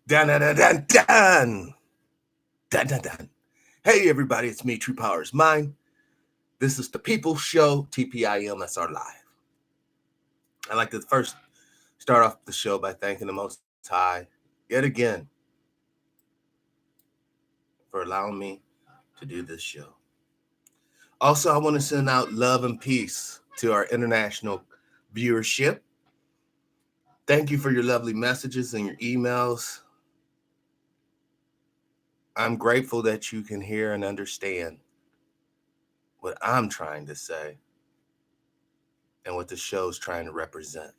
Dun dun dun dun dun dun dun dun. Hey everybody, it's me, True Power is Mine. This is the People Show, TPIM. That's our live. I'd like to first start off the show by thanking the Most High yet again for allowing me to do this show. Also, I want to send out love and peace to our international viewership. Thank you for your lovely messages and your emails. I'm grateful that you can hear and understand what I'm trying to say and what the show's trying to represent.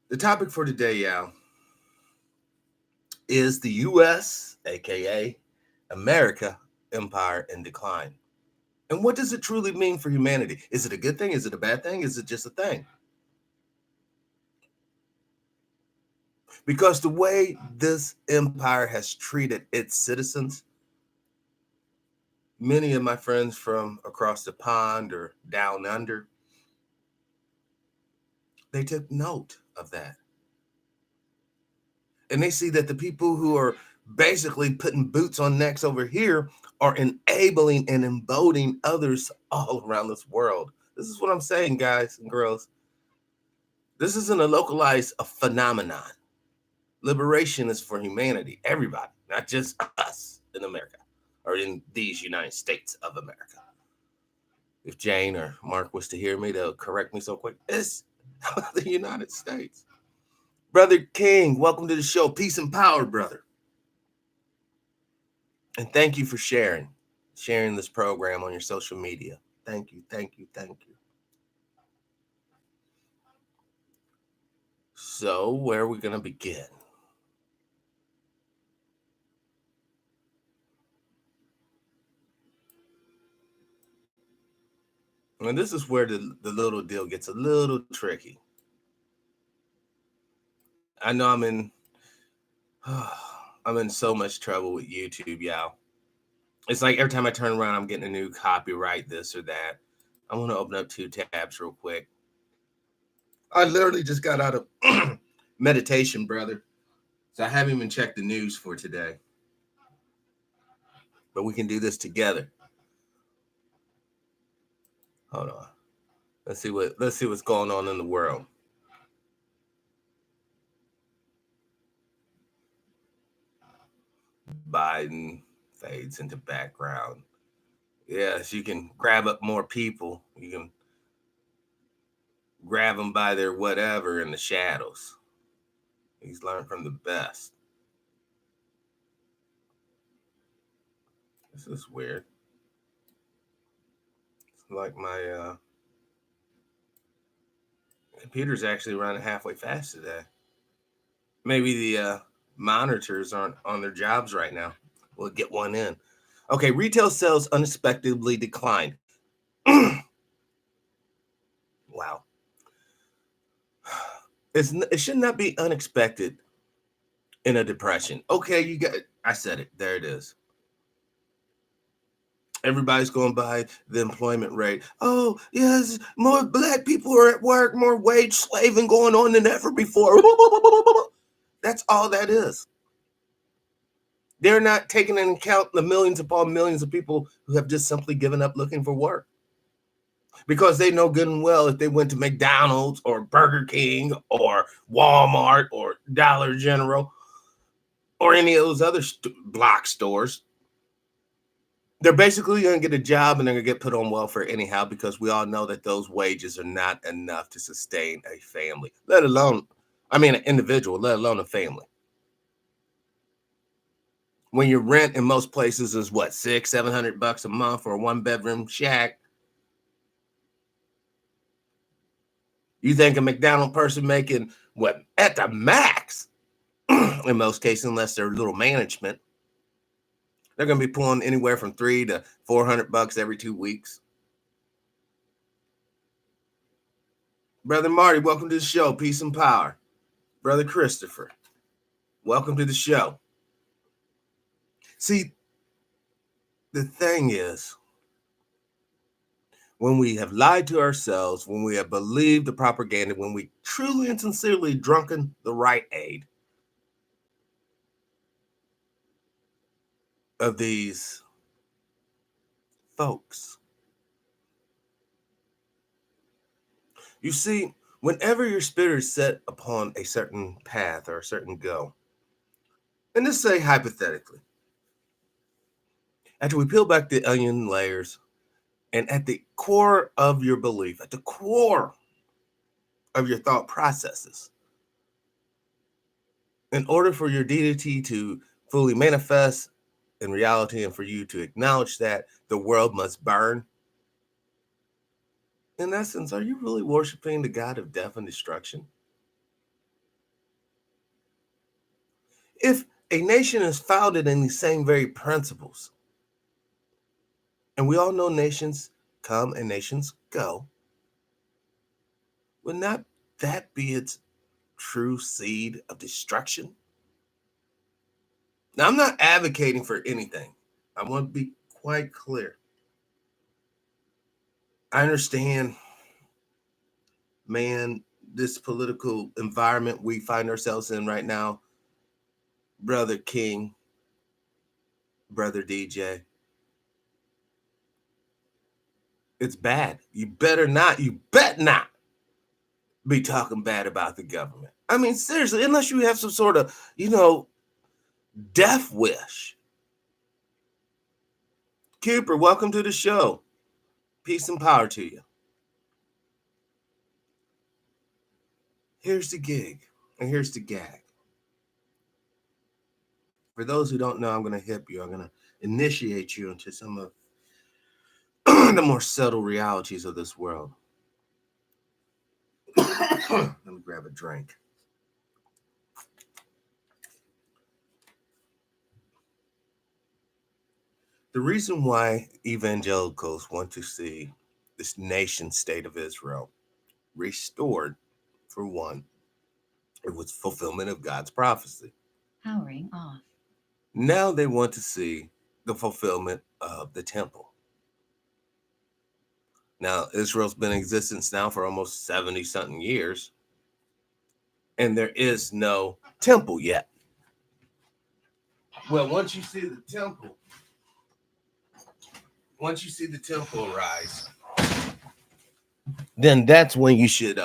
The topic for today, y'all, is the U.S., aka America, empire in decline. And what does it truly mean for humanity? Is it a good thing? Is it a bad thing? Is it just a thing? Because the way this empire has treated its citizens, many of my friends from across the pond or down under, they took note of that. And they see that the people who are basically putting boots on necks over here are enabling and emboldening others all around this world. This is what I'm saying, guys and girls. This isn't a localized phenomenon. Liberation is for humanity, everybody, not just us in America or in these United States of America. If Jane or Mark was to hear me, they'll correct me so quick. It's the United States. Brother King, welcome to the show. Peace and power, brother. And thank you for sharing this program on your social media. Thank you, thank you, thank you. So, where are we going to begin? And this is where the little deal gets a little tricky. I know I'm in so much trouble with YouTube, y'all. It's like every time I turn around, I'm getting a new copyright, this or that. I want to open up 2 tabs real quick. I literally just got out of meditation, brother. So I haven't even checked the news for today. But we can do this together. Hold on. Let's see what's going on in the world. Biden fades into background. Yes, you can grab up more people. You can grab them by their whatever in the shadows. He's learned from the best. This is weird. It's like my computer's actually running halfway fast today. Maybe the monitors aren't on their jobs right now. We'll get one in. Okay, retail sales unexpectedly declined. Wow. It should not be unexpected in a depression. Okay, I said it. There it is. Everybody's going by the employment rate. Oh, yes, more black people are at work, more wage slaving going on than ever before. That's all that is. They're not taking into account the millions upon millions of people who have just simply given up looking for work. Because they know good and well if they went to McDonald's or Burger King or Walmart or Dollar General or any of those other block stores, they're basically going to get a job and they're going to get put on welfare anyhow, because we all know that those wages are not enough to sustain a family, an individual, let alone a family. When your rent in most places is what, $600-700 a month for a 1-bedroom shack, you think a McDonald's person making what at the max, in most cases, unless they're little management, they're going to be pulling anywhere from $300 to $400 every 2 weeks. Brother Marty, welcome to the show. Peace and power. Brother Christopher, welcome to the show. See, the thing is, when we have lied to ourselves, when we have believed the propaganda, when we truly and sincerely drunken the right aid of these folks. You see, whenever your spirit is set upon a certain path or a certain goal, and let's say hypothetically, after we peel back the onion layers, and at the core of your belief, at the core of your thought processes, in order for your deity to fully manifest in reality and for you to acknowledge that the world must burn, in essence, are you really worshiping the God of death and destruction? If a nation is founded in these same very principles, and we all know nations come and nations go, would not that be its true seed of destruction? Now, I'm not advocating for anything. I want to be quite clear. I understand, man, this political environment we find ourselves in right now, Brother King, Brother DJ, it's bad. You bet not be talking bad about the government. I mean, seriously, unless you have some sort of, death wish. Cooper, welcome to the show. Peace and power to you. Here's the gig, and here's the gag. For those who don't know, I'm going to hip you. I'm going to initiate you into some of the more subtle realities of this world. Let me grab a drink. The reason why evangelicals want to see this nation state of Israel restored, for one, it was fulfillment of God's prophecy. Powering off. Now they want to see the fulfillment of the temple. Now, Israel's been in existence now for almost 70 something years, and there is no temple yet. Well, once you see the temple arise, then that's when you should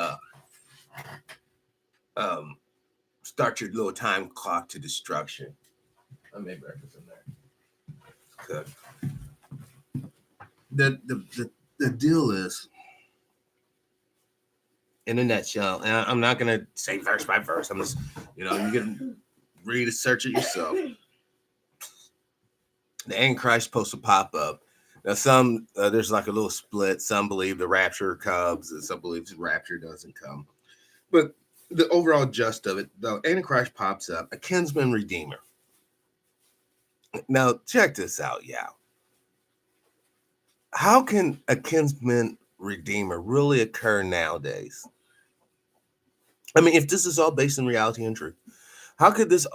start your little time clock to destruction. I made breakfast in there. Good. The deal is, in a nutshell, and I'm not gonna say verse by verse. I'm just, you can read and search it yourself. The Antichrist supposed to pop up. Now, some there's like a little split. Some believe the rapture comes, and some believe the rapture doesn't come. But the overall gist of it, the Antichrist pops up, a kinsman redeemer. Now, check this out, yeah. How can a kinsman redeemer really occur nowadays? I mean, if this is all based in reality and truth, how could this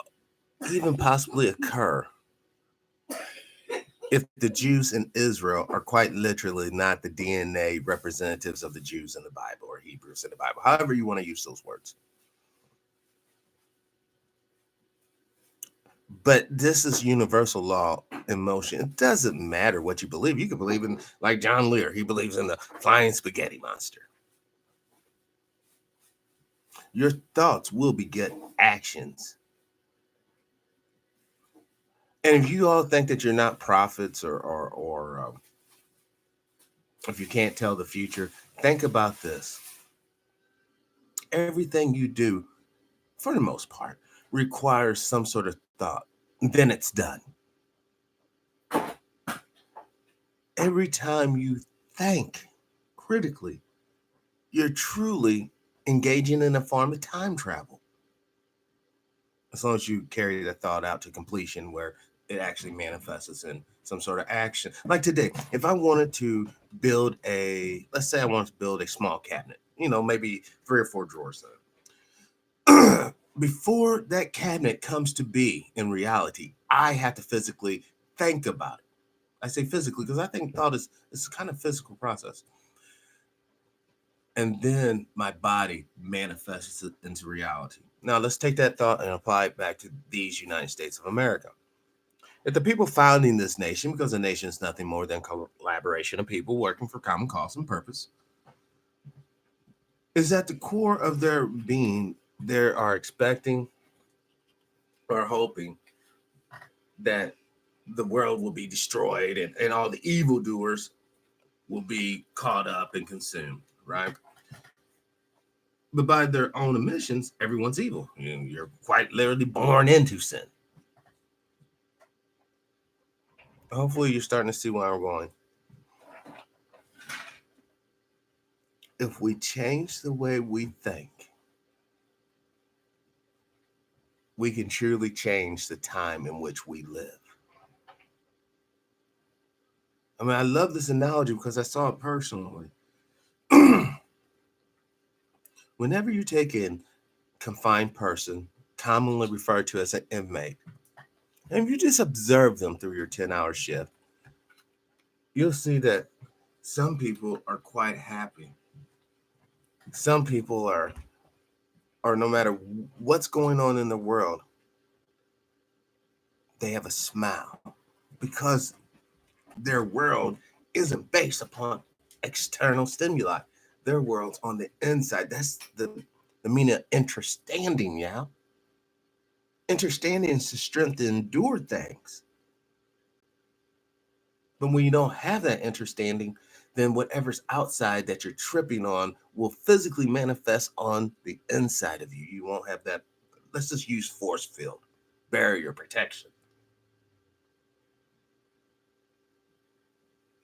even possibly occur if the Jews in Israel are quite literally not the DNA representatives of the Jews in the Bible or Hebrews in the Bible, however you want to use those words? But this is universal law in motion. It doesn't matter what you believe. You can believe in, like John Lear, he believes in the flying spaghetti monster. Your thoughts will beget actions. And if you all think that you're not prophets or if you can't tell the future, think about this. Everything you do, for the most part, requires some sort of thought. Then it's done. Every time you think critically, you're truly engaging in a form of time travel. As long as you carry the thought out to completion where it actually manifests in some sort of action. Like today, if I wanted to let's say I wanted to build a small cabinet, maybe 3 or 4 drawers. Before that cabinet comes to be in reality, I have to physically think about it. I say physically because I think thought is kind of physical process. and then my body manifests it into reality. Now, let's take that thought and apply it back to these United States of America. If the people founding this nation, because a nation is nothing more than collaboration of people working for common cause and purpose, is at the core of their being, they are expecting or hoping that the world will be destroyed and all the evildoers will be caught up and consumed, right? But by their own admissions, everyone's evil. You're quite literally born into sin. Hopefully, you're starting to see where I'm going. If we change the way we think, we can truly change the time in which we live. I mean, I love this analogy because I saw it personally. Whenever you take in confined person, commonly referred to as an inmate, and if you just observe them through your 10-hour shift, you'll see that some people are quite happy. Some people are no matter what's going on in the world, they have a smile because their world isn't based upon external stimuli. Their world's on the inside. That's the meaning of understanding, yeah. Understanding is the strength to endure things. But when you don't have that understanding, then whatever's outside that you're tripping on will physically manifest on the inside of you. You won't have that, let's just use force field, barrier protection.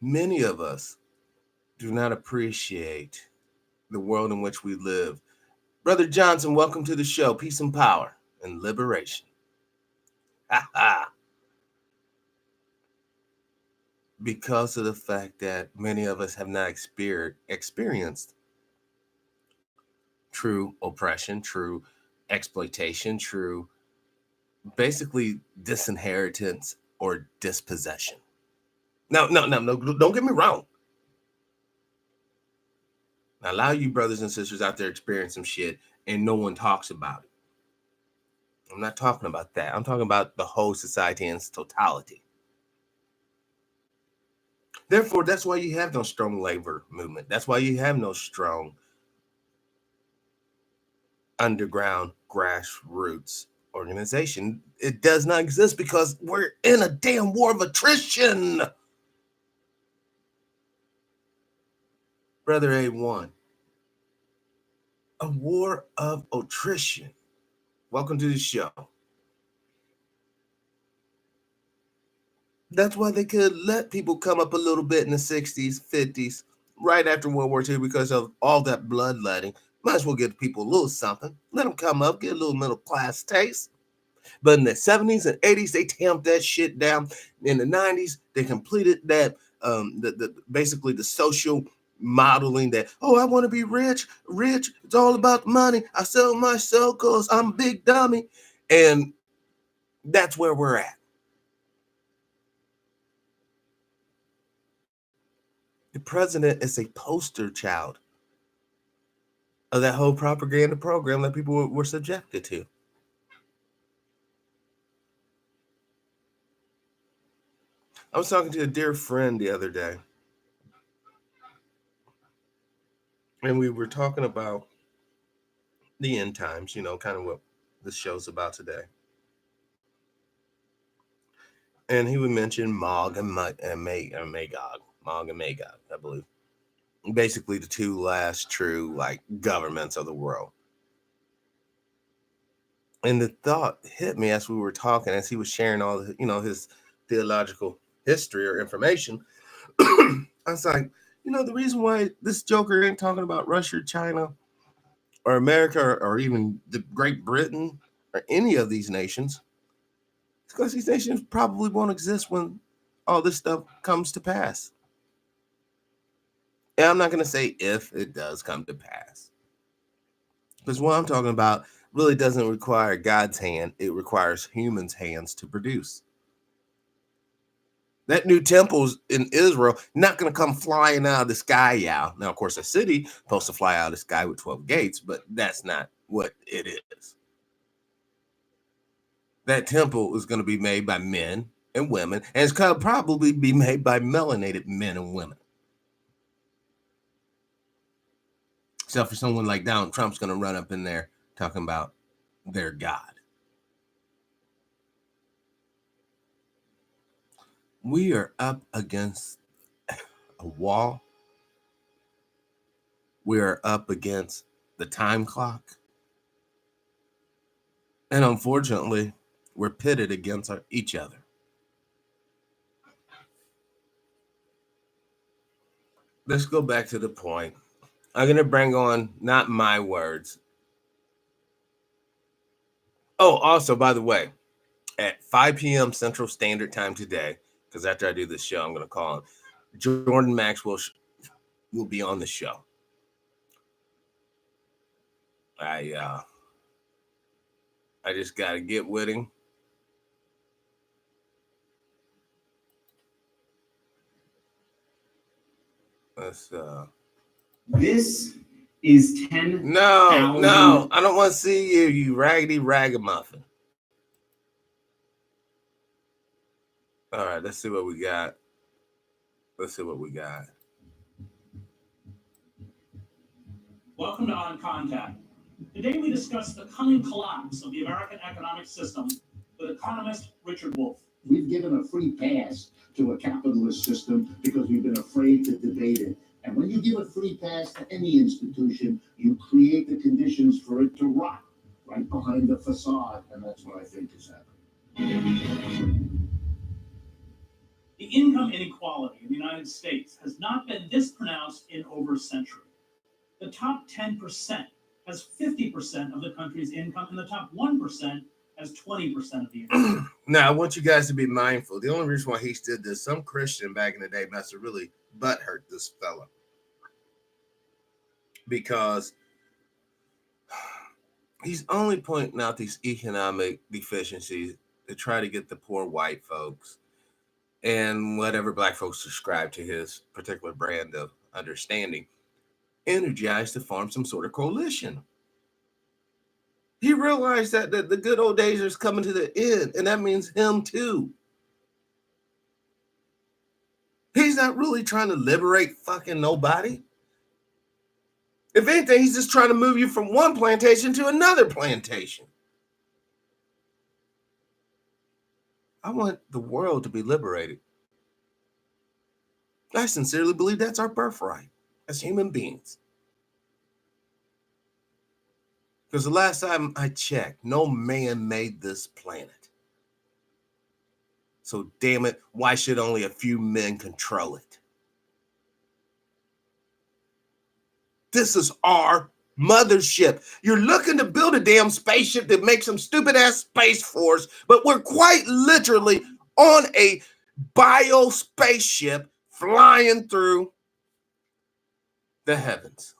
Many of us do not appreciate the world in which we live. Brother Johnson, welcome to the show. Peace and power and liberation. Ha ha. Because of the fact that many of us have not experienced true oppression, true exploitation, true basically disinheritance or dispossession. No, no, no, no, don't get me wrong. Now, allow you brothers and sisters out there experience some shit and no one talks about it. I'm not talking about that. I'm talking about the whole society in its totality. Therefore, that's why you have no strong labor movement. That's why you have no strong underground grassroots organization. It does not exist because we're in a damn war of attrition. Brother A1, a war of attrition. Welcome to the show. That's why they could let people come up a little bit in the 60s, 50s, right after World War II because of all that bloodletting. Might as well give people a little something. Let them come up, get a little middle class taste. But in the 70s and 80s, they tamped that shit down. In the 90s, they completed that, basically the social modeling that, oh, I want to be rich. It's all about money. I sell my soul because I'm a big dummy. And that's where we're at. The president is a poster child of that whole propaganda program that people were subjected to. I was talking to a dear friend the other day, and we were talking about the end times, kind of what this show's about today. And he would mention Mog and Magog, Mog and Magog, I believe. Basically, the two last true governments of the world. And the thought hit me as we were talking, as he was sharing all the, his theological history or information. I was like, the reason why this Joker ain't talking about Russia, China, or America, or even the Great Britain, or any of these nations, is because these nations probably won't exist when all this stuff comes to pass. And I'm not going to say if it does come to pass, because what I'm talking about really doesn't require God's hand. It requires humans' hands to produce. That new temple's in Israel, not going to come flying out of the sky, y'all. Now, of course, a city supposed to fly out of the sky with 12 gates, but that's not what it is. That temple is going to be made by men and women, and it's going to probably be made by melanated men and women. Except for someone like Donald Trump's going to run up in there talking about their God. We are up against a wall. We are up against the time clock. And unfortunately, we're pitted against each other. Let's go back to the point. I'm going to bring on not my words. Oh, also, by the way, at 5 p.m. Central Standard Time today, because after I do this show, I'm going to call him, Jordan Maxwell will be on the show. I just got to get with him. Let's This is 10. No, I don't want to see you, you raggedy ragamuffin. All right, let's see what we got. Welcome to On Contact. Today we discuss the coming collapse of the American economic system with economist Richard Wolff. We've given a free pass to a capitalist system because we've been afraid to debate it. And when you give a free pass to any institution, you create the conditions for it to rot right behind the facade. And that's what I think is happening. The income inequality in the United States has not been this pronounced in over a century. The top 10% has 50% of the country's income, and the top 1% has 20% of the income. Now, I want you guys to be mindful. The only reason why he did this, some Christian back in the day must have really butthurt this fella. Because he's only pointing out these economic deficiencies to try to get the poor white folks and whatever black folks subscribe to his particular brand of understanding energized to form some sort of coalition. He realized that the good old days are coming to the end, and that means him too. He's not really trying to liberate fucking nobody. If anything, he's just trying to move you from one plantation to another plantation. I want the world to be liberated. I sincerely believe that's our birthright as human beings. Because the last time I checked, no man made this planet. So damn it, why should only a few men control it? This is our mothership. You're looking to build a damn spaceship that makes some stupid ass space force, but we're quite literally on a bio spaceship flying through the heavens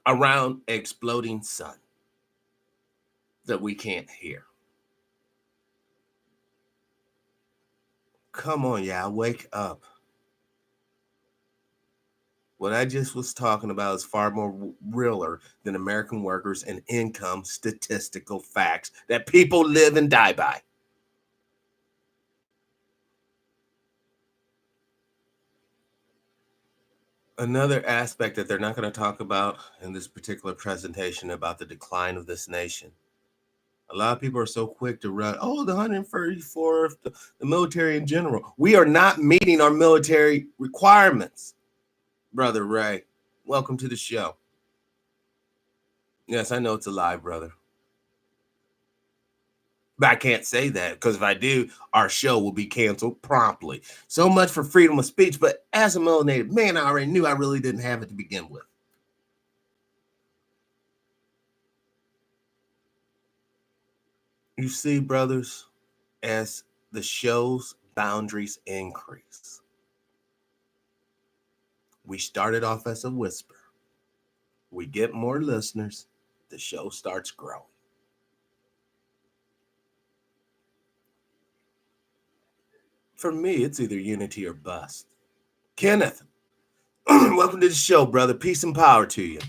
around an exploding sun that we can't hear. Come on, y'all, wake up. What I just was talking about is far more realer than American workers and income statistical facts that people live and die by. Another aspect that they're not going to talk about in this particular presentation about the decline of this nation. A lot of people are so quick to run, the 134th, the military in general. We are not meeting our military requirements. Brother Ray, welcome to the show. Yes, I know it's a lie, brother. But I can't say that because if I do, our show will be canceled promptly. So much for freedom of speech, but as a melanated man, I already knew I really didn't have it to begin with. You see, brothers, as the show's boundaries increase, we started off as a whisper. We get more listeners, the show starts growing. For me, it's either unity or bust. Kenneth, welcome to the show, brother. Peace and power to you.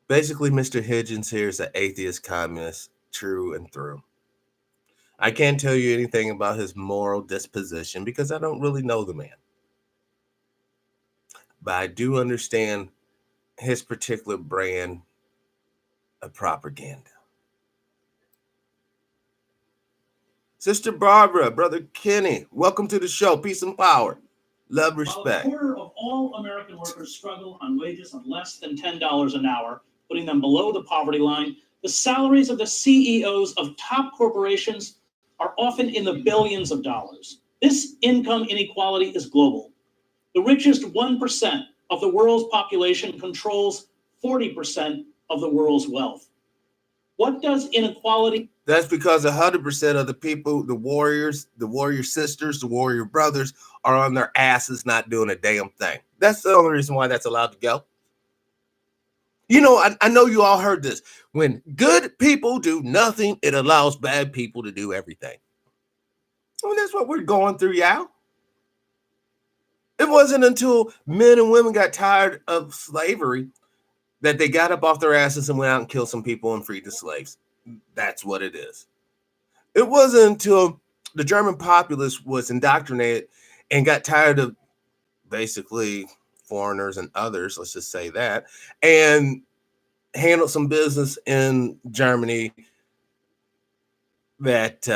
Basically, Mr. Higgins here is an atheist communist, true and through. I can't tell you anything about his moral disposition because I don't really know the man. But I do understand his particular brand of propaganda. Sister Barbara, Brother Kenny, welcome to the show. Peace and power. Love, respect. While a quarter of all American workers struggle on wages of less than $10 an hour, putting them below the poverty line, the salaries of the CEOs of top corporations are often in the billions of dollars. This income inequality is global. The richest 1% of the world's population controls 40% of the world's wealth. What does inequality? That's because 100% of the people, the warrior sisters, the warrior brothers, are on their asses not doing a damn thing. That's the only reason why that's allowed to go. You know, I know you all heard this. When good people do nothing, it allows bad people to do everything. I mean, that's what we're going through, y'all. It wasn't until men and women got tired of slavery that they got up off their asses and went out and killed some people and freed the slaves. That's what it is. It wasn't until the German populace was indoctrinated and got tired of basically foreigners and others, let's just say that, and handled some business in Germany that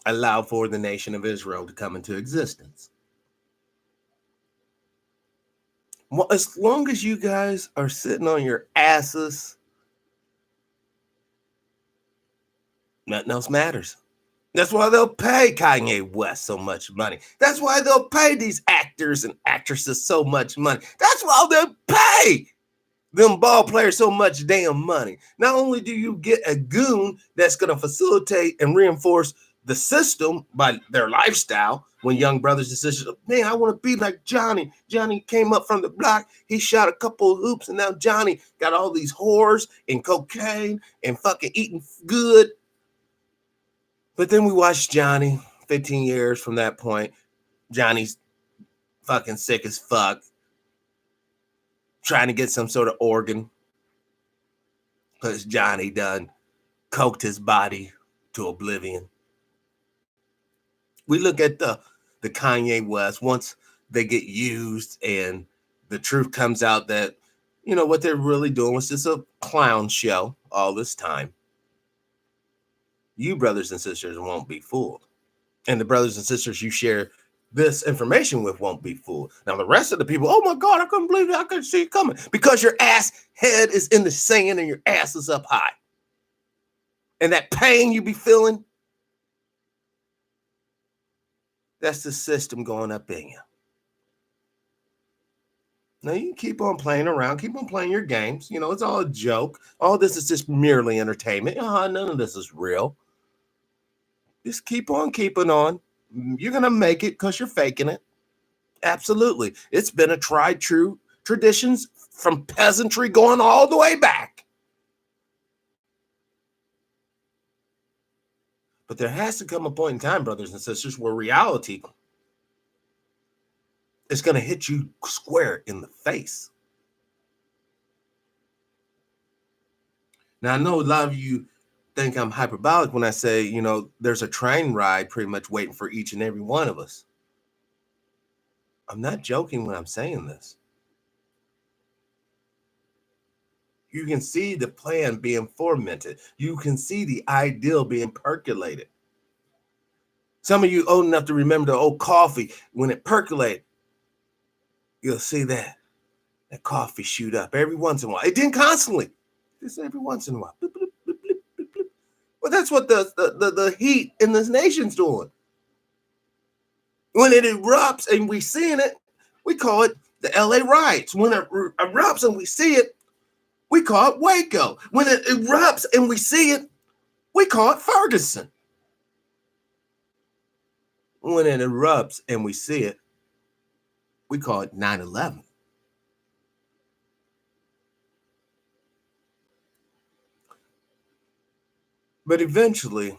allowed for the nation of Israel to come into existence. Well, as long as you guys are sitting on your asses, nothing else matters. That's why they'll pay Kanye West so much money. That's why they'll pay these actors and actresses so much money. That's why they'll pay them ball players so much damn money. Not only do you get a goon that's going to facilitate and reinforce the system by their lifestyle, when young brothers and sisters, man, I want to be like Johnny. Johnny came up from the block. He shot a couple of hoops, and now Johnny got all these whores and cocaine and fucking eating good. But then we watched Johnny 15 years from that point. Johnny's fucking sick as fuck, trying to get some sort of organ because Johnny done coked his body to oblivion. We look at the Kanye West, once they get used and the truth comes out that, you know, what they're really doing was just a clown show all this time. You brothers and sisters won't be fooled. And the brothers and sisters you share this information with won't be fooled. Now, the rest of the people, oh my God, I couldn't believe it. I couldn't see it coming. Because your ass head is in the sand and your ass is up high. And that pain you be feeling, that's the system going up in you. Now, you keep on playing around, keep on playing your games. You know, it's all a joke. All this is just merely entertainment. None of this is real. Just keep on keeping on. You're going to make it because you're faking it. Absolutely. It's been a tried true traditions from peasantry going all the way back. But there has to come a point in time, brothers and sisters, where reality is going to hit you square in the face. Now, I know a lot of you think I'm hyperbolic when I say, you know, there's a train ride pretty much waiting for each and every one of us. I'm not joking when I'm saying this. You can see the plan being fomented. You can see the ideal being percolated. Some of you old enough to remember the old coffee, when it percolated, you'll see that coffee shoot up every once in a while. It didn't constantly, just every once in a while. Bloop, bloop, bloop, bloop, bloop, bloop. Well, that's what the heat in this nation's doing. When it erupts and we seeing it, we call it the LA riots. When it erupts and we see it, we call it Waco. When it erupts and we see it, we call it Ferguson. When it erupts and we see it, we call it 9/11. But eventually,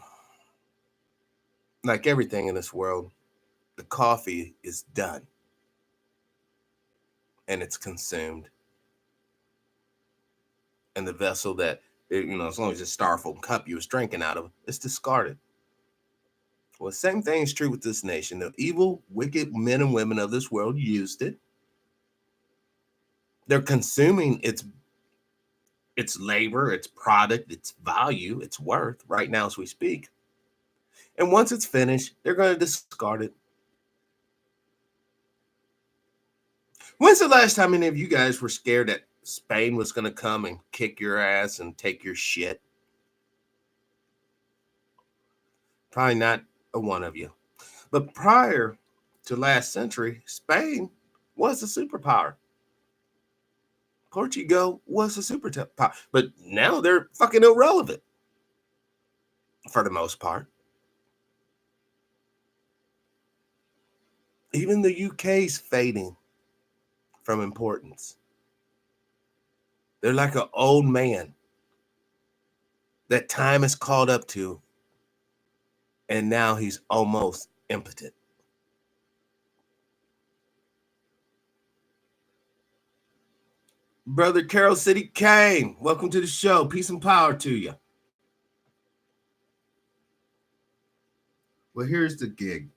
like everything in this world, the coffee is done and it's consumed. And the vessel that, as long as it's styrofoam cup you was drinking out of, it's discarded. Well, the same thing is true with this nation. The evil, wicked men and women of this world used it. They're consuming its labor, its product, its value, its worth right now as we speak. And once it's finished, they're going to discard it. When's the last time any of you guys were scared that Spain was going to come and kick your ass and take your shit? Probably not a one of you. But prior to last century, Spain was a superpower. Portugal was a superpower. But now they're fucking irrelevant for the most part. Even the UK's fading from importance. They're like an old man that time is caught up to, and now he's almost impotent. Brother Carol City Kane, welcome to the show. Peace and power to you. Well, here's the gig.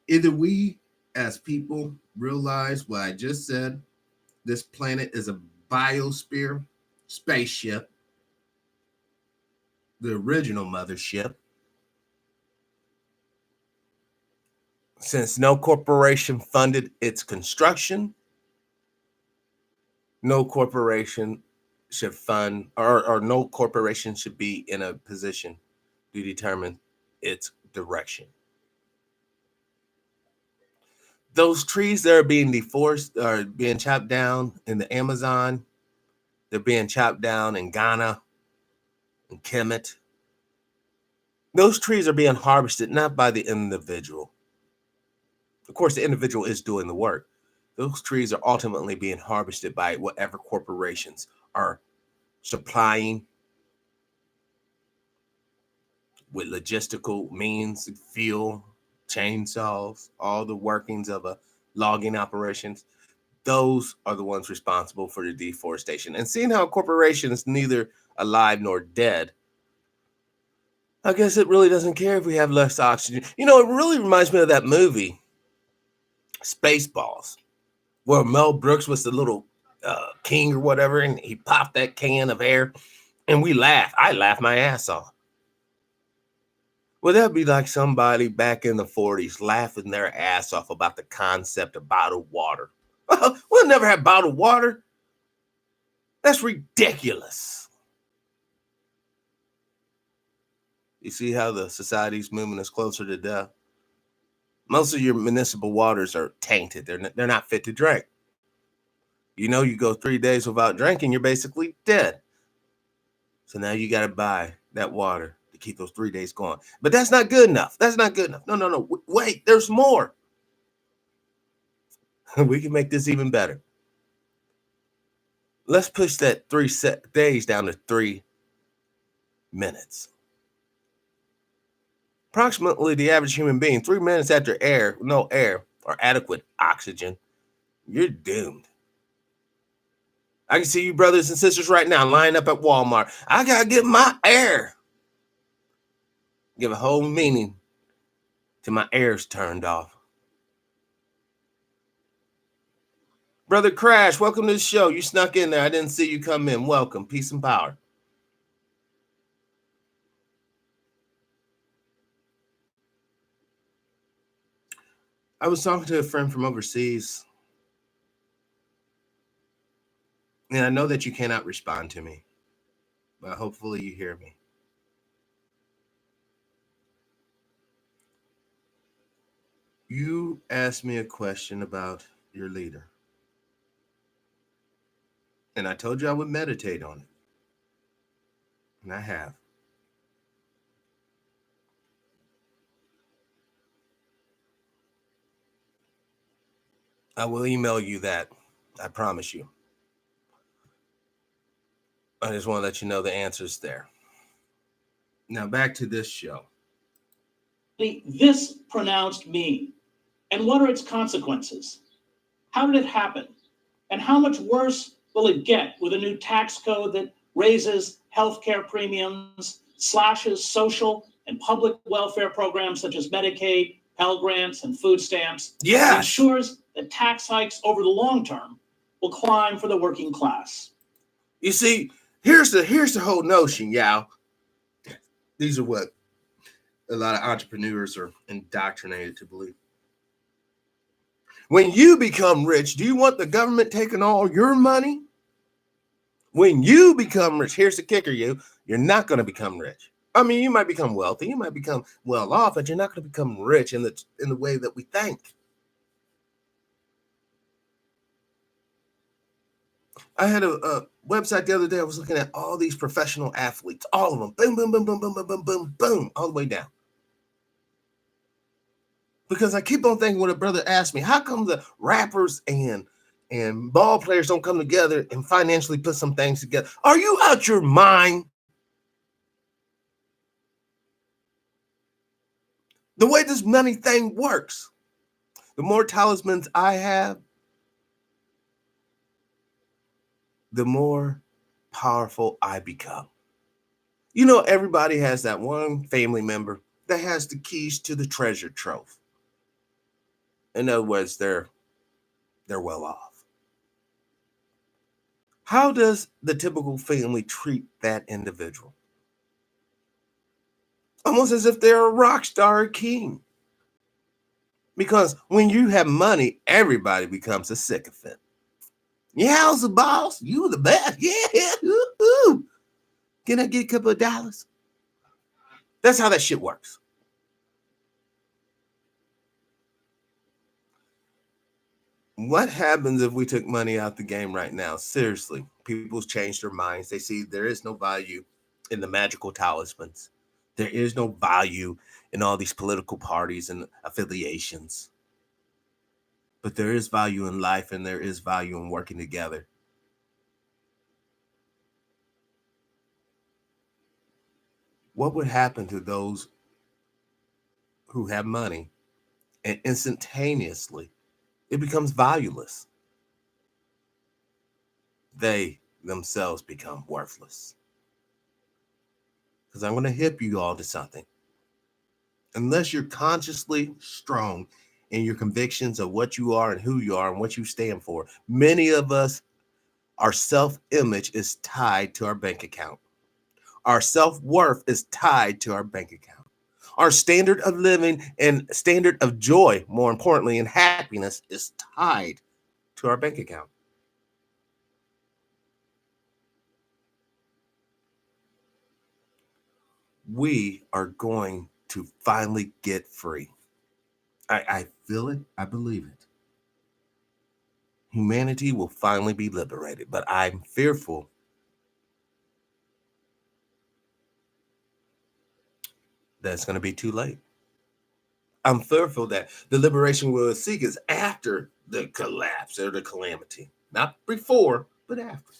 Either we as people realize what I just said, this planet is a biosphere spaceship, the original mothership. Since no corporation funded its construction, no corporation should fund, or no corporation should be in a position to determine its direction. Those trees that are being deforested are being chopped down in the Amazon. They're being chopped down in Ghana and Kemet. Those trees are being harvested not by the individual. Of course, the individual is doing the work. Those trees are ultimately being harvested by whatever corporations are supplying with logistical means, fuel, chainsaws, all the workings of a logging operations. Those are the ones responsible for the deforestation. And seeing how a corporation is neither alive nor dead, I guess it really doesn't care if we have less oxygen. It really reminds me of that movie, Spaceballs, where Mel Brooks was the little king or whatever, and he popped that can of air, and we laughed. I laughed my ass off. Well, that'd be like somebody back in the 40s laughing their ass off about the concept of bottled water. We'll never have bottled water. That's ridiculous. You see how the society's moving us closer to death? Most of your municipal waters are tainted. They're not fit to drink. You go 3 days without drinking, you're basically dead. So now you got to buy that water to keep those 3 days going. But that's not good enough. That's not good enough. No. Wait, there's more. We can make this even better. Let's push that 3 days down to 3 minutes. Approximately the average human being, 3 minutes after no air or adequate oxygen, you're doomed. I can see you brothers and sisters right now lined up at Walmart. I got to get my air. Give a whole meaning to my air's turned off. Brother Crash, welcome to the show. You snuck in there. I didn't see you come in. Welcome. Peace and power. I was talking to a friend from overseas, and I know that you cannot respond to me, but hopefully you hear me. You asked me a question about your leader, and I told you I would meditate on it, and I have. I will email you that. I promise you. I just want to let you know the answer's there. Now back to this show. this pronounced mean? And what are its consequences? How did it happen? And how much worse will it get with a new tax code that raises healthcare premiums, slashes social and public welfare programs such as Medicaid, Pell Grants, and food stamps, and Yes. ensures that tax hikes over the long term will climb for the working class? You see, here's the whole notion, y'all. These are what a lot of entrepreneurs are indoctrinated to believe. When you become rich, do you want the government taking all your money? When you become rich, here's the kicker, you're not going to become rich. I mean, you might become wealthy, you might become well off, but you're not going to become rich in the way that we think. I had a website the other day. I was looking at all these professional athletes, all of them, boom, boom, boom, boom, boom, boom, boom, boom, boom, all the way down. Because I keep on thinking what a brother asked me, how come the rappers and ball players don't come together and financially put some things together? Are you out your mind? The way this money thing works, the more talismans I have, the more powerful I become. You know, everybody has that one family member that has the keys to the treasure trove. In other words, they're well off. How does the typical family treat that individual? Almost as if they're a rock star or king. Because when you have money, everybody becomes a sycophant. Yeah, I was the boss. You were the best. Yeah. Ooh. Can I get a couple of dollars? That's how that shit works. What happens if we took money out the game right now? Seriously, people's changed their minds. They see there is no value in the magical talismans. There is no value in all these political parties and affiliations. But there is value in life, and there is value in working together. What would happen to those who have money and instantaneously it becomes valueless? They themselves become worthless. Because I'm going to hip you all to something. Unless you're consciously strong in your convictions of what you are and who you are and what you stand for, many of us, our self-image is tied to our bank account. Our self-worth is tied to our bank account. Our standard of living and standard of joy, more importantly, and happiness is tied to our bank account. We are going to finally get free. I feel it. I believe it. Humanity will finally be liberated, but I'm fearful that it's going to be too late. I'm fearful that the liberation we'll seek is after the collapse or the calamity, not before, but after.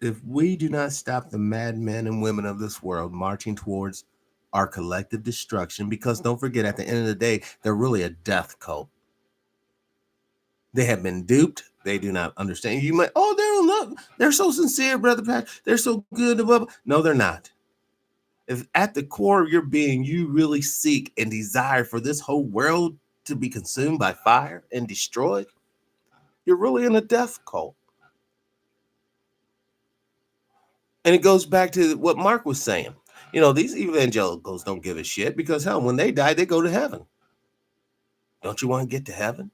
If we do not stop the madmen and women of this world marching towards our collective destruction, because don't forget, at the end of the day, they're really a death cult. They have been duped. They do not understand. You might, they're so sincere, Brother Pat. They're so good. No, they're not. If at the core of your being, you really seek and desire for this whole world to be consumed by fire and destroyed, you're really in a death cult. And it goes back to what Mark was saying. You know, these evangelicals don't give a shit because, hell, when they die, they go to heaven. Don't you want to get to heaven?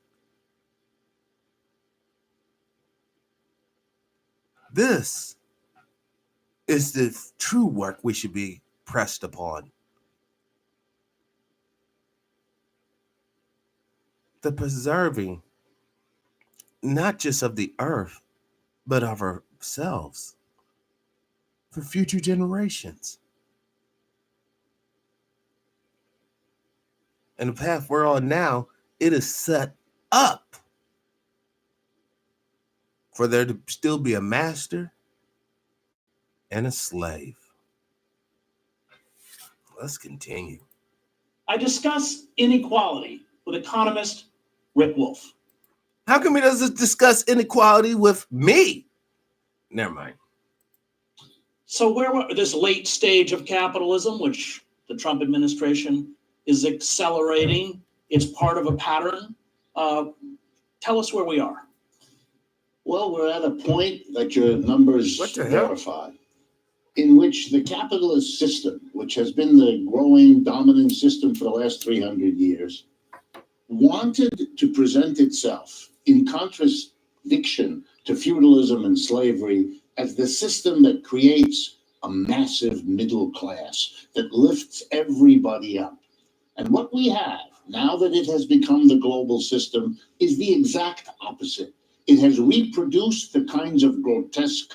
This is the true work we should be pressed upon. The preserving, not just of the earth, but of ourselves for future generations. And the path we're on now, it is set up for there to still be a master and a slave. Let's continue. I discuss inequality with economist Rick Wolff. How come he doesn't discuss inequality with me? Never mind. So where we're this late stage of capitalism, which the Trump administration is accelerating, it's part of a pattern. Tell us where we are. Well, we're at a point that your numbers What the hell? verify, in which the capitalist system, which has been the growing dominant system for the last 300 years, wanted to present itself in contradiction to feudalism and slavery as the system that creates a massive middle class that lifts everybody up. And what we have, now that it has become the global system, is the exact opposite. It has reproduced the kinds of grotesque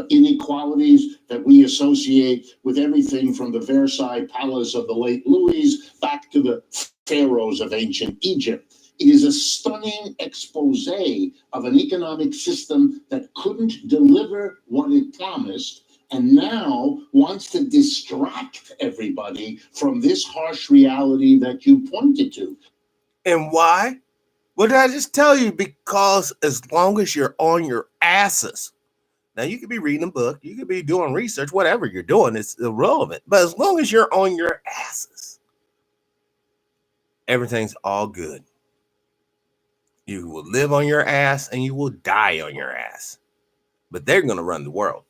inequalities that we associate with everything from the Versailles Palace of the late Louis back to the pharaohs of ancient Egypt. It is a stunning expose of an economic system that couldn't deliver what it promised and now wants to distract everybody from this harsh reality that you pointed to. And why? What did I just tell you? Because as long as you're on your asses, now you could be reading a book, you could be doing research, whatever you're doing, it's irrelevant. But as long as you're on your asses, everything's all good. You will live on your ass and you will die on your ass. But they're going to run the world.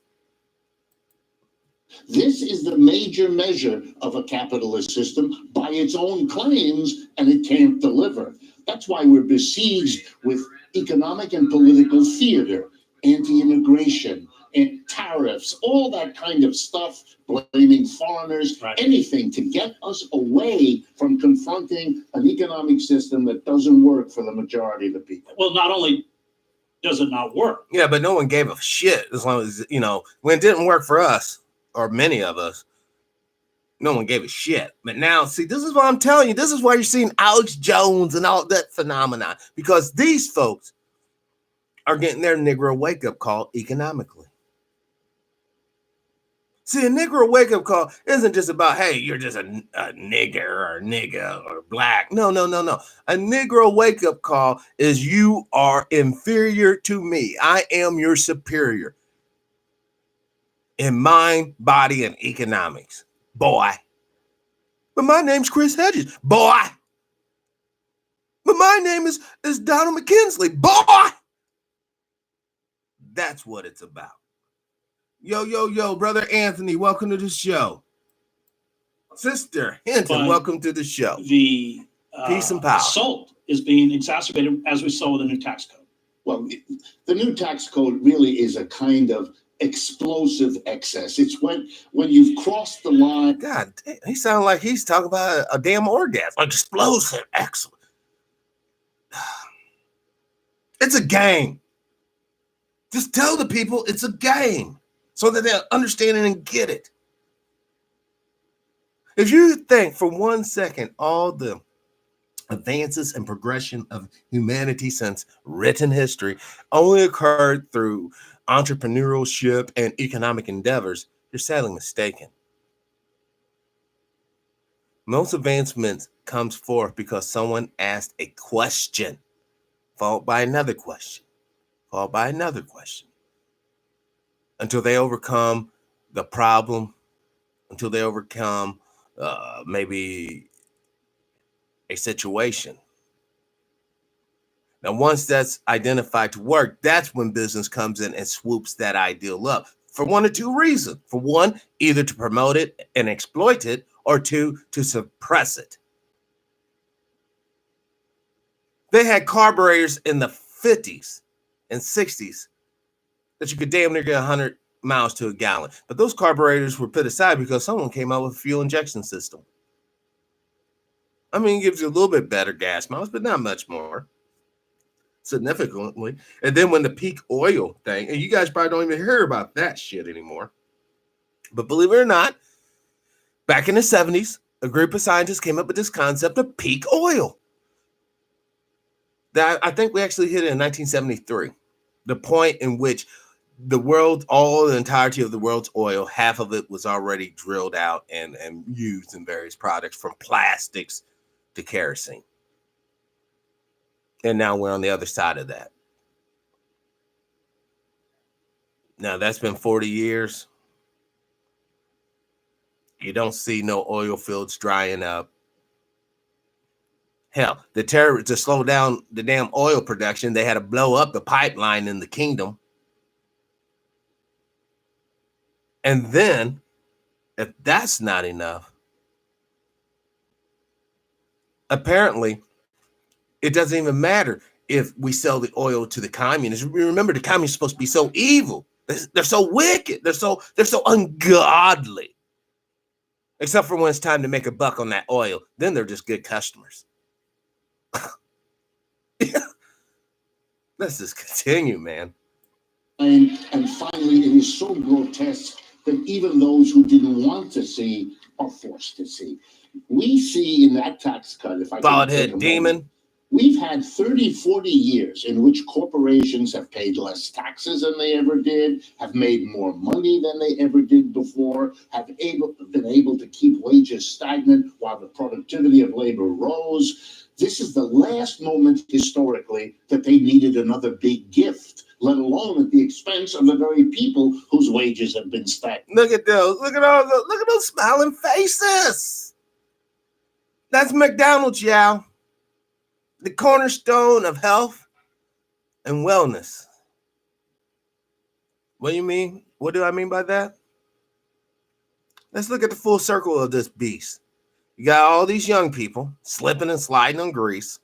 This is the major measure of a capitalist system by its own claims, and it can't deliver. That's why we're besieged with economic and political theater, anti-immigration, and tariffs, all that kind of stuff, blaming foreigners, Right. anything to get us away from confronting an economic system that doesn't work for the majority of the people. Well, not only does it not work, Yeah, but no one gave a shit as long as, when it didn't work for us, or many of us, no one gave a shit. But now, see, this is what I'm telling you. This is why you're seeing Alex Jones and all that phenomenon, because these folks are getting their Negro wake-up call economically. See, a Negro wake-up call isn't just about, hey, you're just a nigger or nigga or black. No. A Negro wake-up call is you are inferior to me. I am your superior in mind, body, and economics. Boy. But my name's Chris Hedges. Boy. But my name is Donald McKinsley. Boy. That's what it's about. Yo, brother Anthony, welcome to the show. Sister Hinton, But welcome to the show. the Peace and power. assault is being exacerbated, as we saw with the new tax code. Well, the new tax code really is a kind of explosive excess. It's when you've crossed the line. God, he sounds like he's talking about a damn orgasm. Explosive, excellent. It's a game. Just tell the people it's a game so that they'll understand it and get it. If you think for 1 second all the advances and progression of humanity since written history only occurred through entrepreneurship and economic endeavors, you're sadly mistaken. Most advancements comes forth because someone asked a question, followed by another question, followed by another question, until they overcome the problem, until they overcome maybe a situation. Now, once that's identified to work, that's when business comes in and swoops that ideal up for one or two reasons. For one, either to promote it and exploit it, or two, to suppress it. They had carburetors in the 50s and 60s that you could damn near get 100 miles to a gallon. But those carburetors were put aside because someone came out with a fuel injection system. I mean, it gives you a little bit better gas miles, but not much more. Significantly. And then when the peak oil thing, and you guys probably don't even hear about that shit anymore. But believe it or not, back in the 70s, a group of scientists came up with this concept of peak oil. That I think we actually hit it in 1973. The point in which the entirety of the world's oil, half of it was already drilled out and used in various products, from plastics to kerosene. And now we're on the other side of that. Now, that's been 40 years. You don't see no oil fields drying up. Hell, to slow down the damn oil production, they had to blow up the pipeline in the kingdom. And then, if that's not enough, apparently, it doesn't even matter if we sell the oil to the communists. Remember, the communists are supposed to be so evil. They're so wicked. They're so ungodly. Except for when it's time to make a buck on that oil. Then they're just good customers. Let's just continue, man. And finally, it is so grotesque that even those who didn't want to see are forced to see. We see in that tax cut, if I Bald can take head a demon. moment, we've had 30, 40 years in which corporations have paid less taxes than they ever did, have made more money than they ever did before, have been able to keep wages stagnant while the productivity of labor rose. This is the last moment historically that they needed another big gift, let alone at the expense of the very people whose wages have been stagnant. Look at those. Look at those smiling faces. That's McDonald's, y'all. The cornerstone of health and wellness. What do you mean? What do I mean by that? Let's look at the full circle of this beast. You got all these young people slipping and sliding on grease.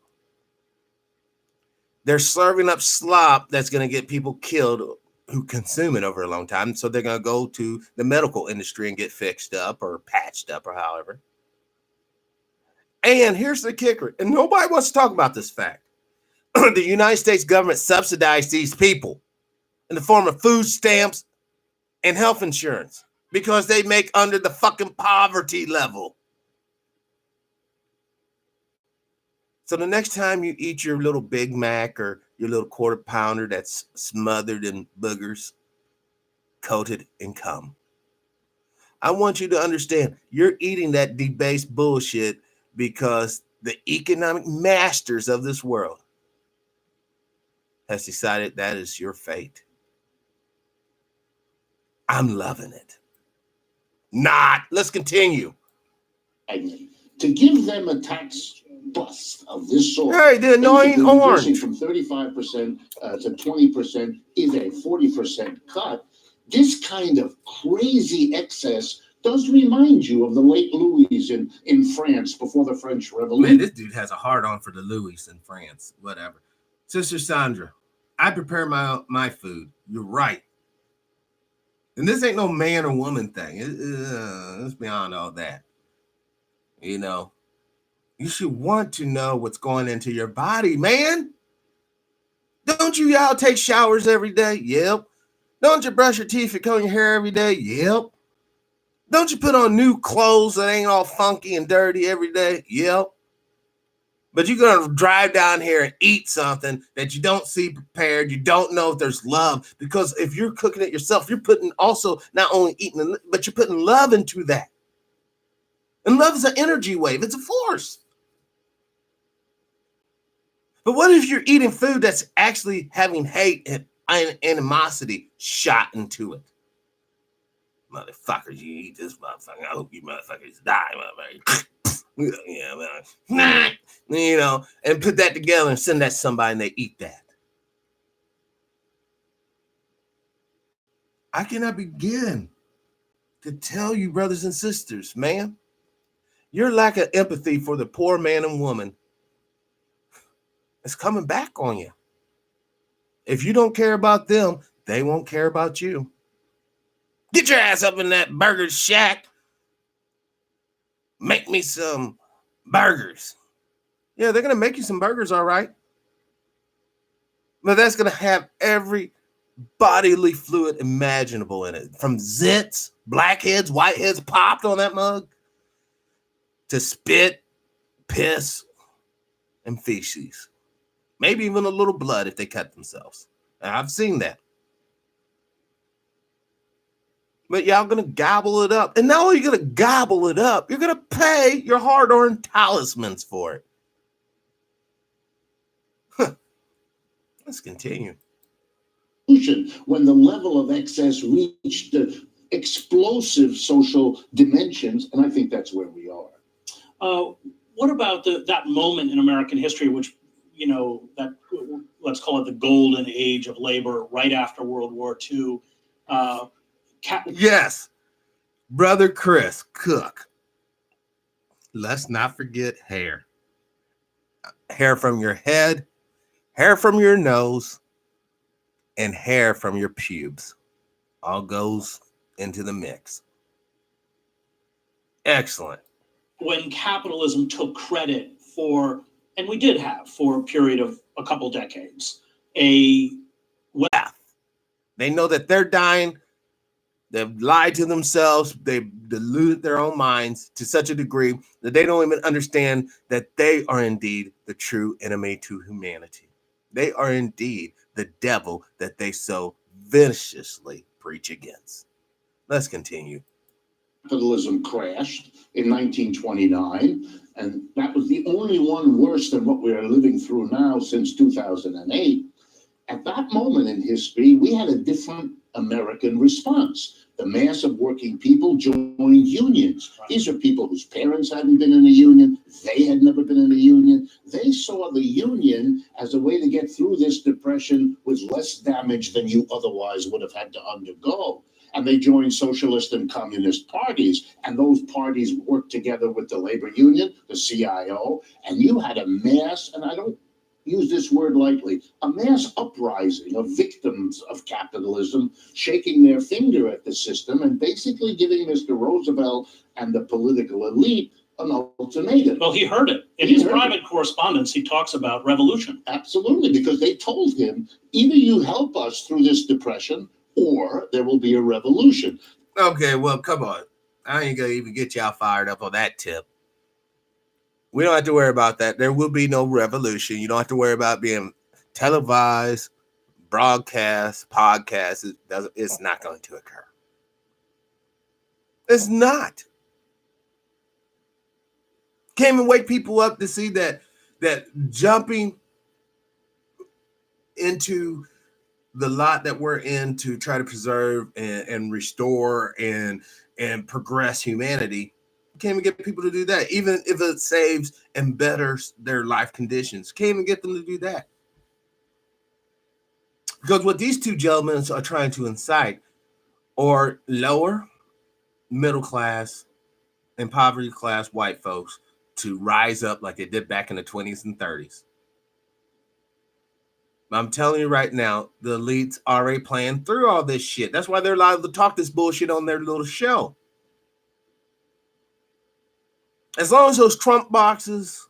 They're serving up slop that's going to get people killed who consume it over a long time. So they're going to go to the medical industry and get fixed up or patched up or however. And here's the kicker, and nobody wants to talk about this fact. The United States government subsidized these people in the form of food stamps and health insurance because they make under the fucking poverty level. So the next time you eat your little Big Mac or your little quarter pounder that's smothered in boogers, coated in cum, I want you to understand you're eating that debased bullshit because the economic masters of this world has decided that is your fate. I'm loving it. Not. Let's continue. To give them a tax bust of this sort, Hey, the annoying orange. From 35% to 20% is a 40% cut. This kind of crazy excess does remind you of the late Louis in France before the French Revolution. Man, this dude has a hard on for the Louis in France. Whatever. Sister Sandra, I prepare my food. You're right. And this ain't no man or woman thing. It's beyond all that. You know, you should want to know what's going into your body, man. Don't you y'all take showers every day? Yep. Don't you brush your teeth and comb your hair every day? Yep. Don't you put on new clothes that ain't all funky and dirty every day? Yep. But you're going to drive down here and eat something that you don't see prepared. You don't know if there's love. Because if you're cooking it yourself, you're putting also not only eating, but you're putting love into that. And love is an energy wave. It's a force. But what if you're eating food that's actually having hate and animosity shot into it? Motherfuckers, you eat this motherfucker. I hope you motherfuckers die, motherfucker. Yeah, man. You know, and put that together and send that to somebody and they eat that. I cannot begin to tell you, brothers and sisters, man, your lack of empathy for the poor man and woman is coming back on you. If you don't care about them, they won't care about you. Get your ass up in that burger shack. Make me some burgers. Yeah, they're going to make you some burgers, all right. But that's going to have every bodily fluid imaginable in it. From zits, blackheads, whiteheads popped on that mug, to spit, piss, and feces. Maybe even a little blood if they cut themselves. Now, I've seen that. But y'all gonna gobble it up. And not only are you gonna gobble it up, you're gonna pay your hard-earned talismans for it. Let's continue. When the level of excess reached the explosive social dimensions, and I think that's where we are. What about that moment in American history, which, that let's call it the golden age of labor, right after World War II? Yes, Brother Chris Cook. Let's not forget hair. Hair from your head, hair from your nose, and hair from your pubes. All goes into the mix. Excellent. When capitalism took credit for, and we did have for a period of a couple decades, they know that they're dying. They've lied to themselves. They've deluded their own minds to such a degree that they don't even understand that they are indeed the true enemy to humanity. They are indeed the devil that they so viciously preach against. Let's continue. Capitalism crashed in 1929, and that was the only one worse than what we are living through now since 2008. At that moment in history, we had a different American response. The mass of working people joined unions. These are people whose parents hadn't been in a union. They had never been in a union. They saw the union as a way to get through this depression with less damage than you otherwise would have had to undergo. And they joined socialist and communist parties. And those parties worked together with the labor union, the CIO. And you had a mass, and I don't use this word lightly, a mass uprising of victims of capitalism, shaking their finger at the system and basically giving Mr. Roosevelt and the political elite an ultimatum. Well, he heard it. In his private correspondence, he talks about revolution. Absolutely, because they told him, either you help us through this depression or there will be a revolution. Okay, well, come on. I ain't gonna even get y'all fired up on that tip. We don't have to worry about that. There will be no revolution. You don't have to worry about being televised, broadcast, podcast. It's not going to occur. It's not. Can't even wake people up to see that jumping into the lot that we're in to try to preserve and restore and progress humanity. Can't even get people to do that, even if it saves and betters their life conditions. Can't even get them to do that. Because what these two gentlemen are trying to incite are lower, middle class, and poverty class white folks to rise up like they did back in the 20s and 30s. I'm telling you right now, the elites are already playing through all this shit. That's why they're allowed to talk this bullshit on their little show. As long as those Trump boxes,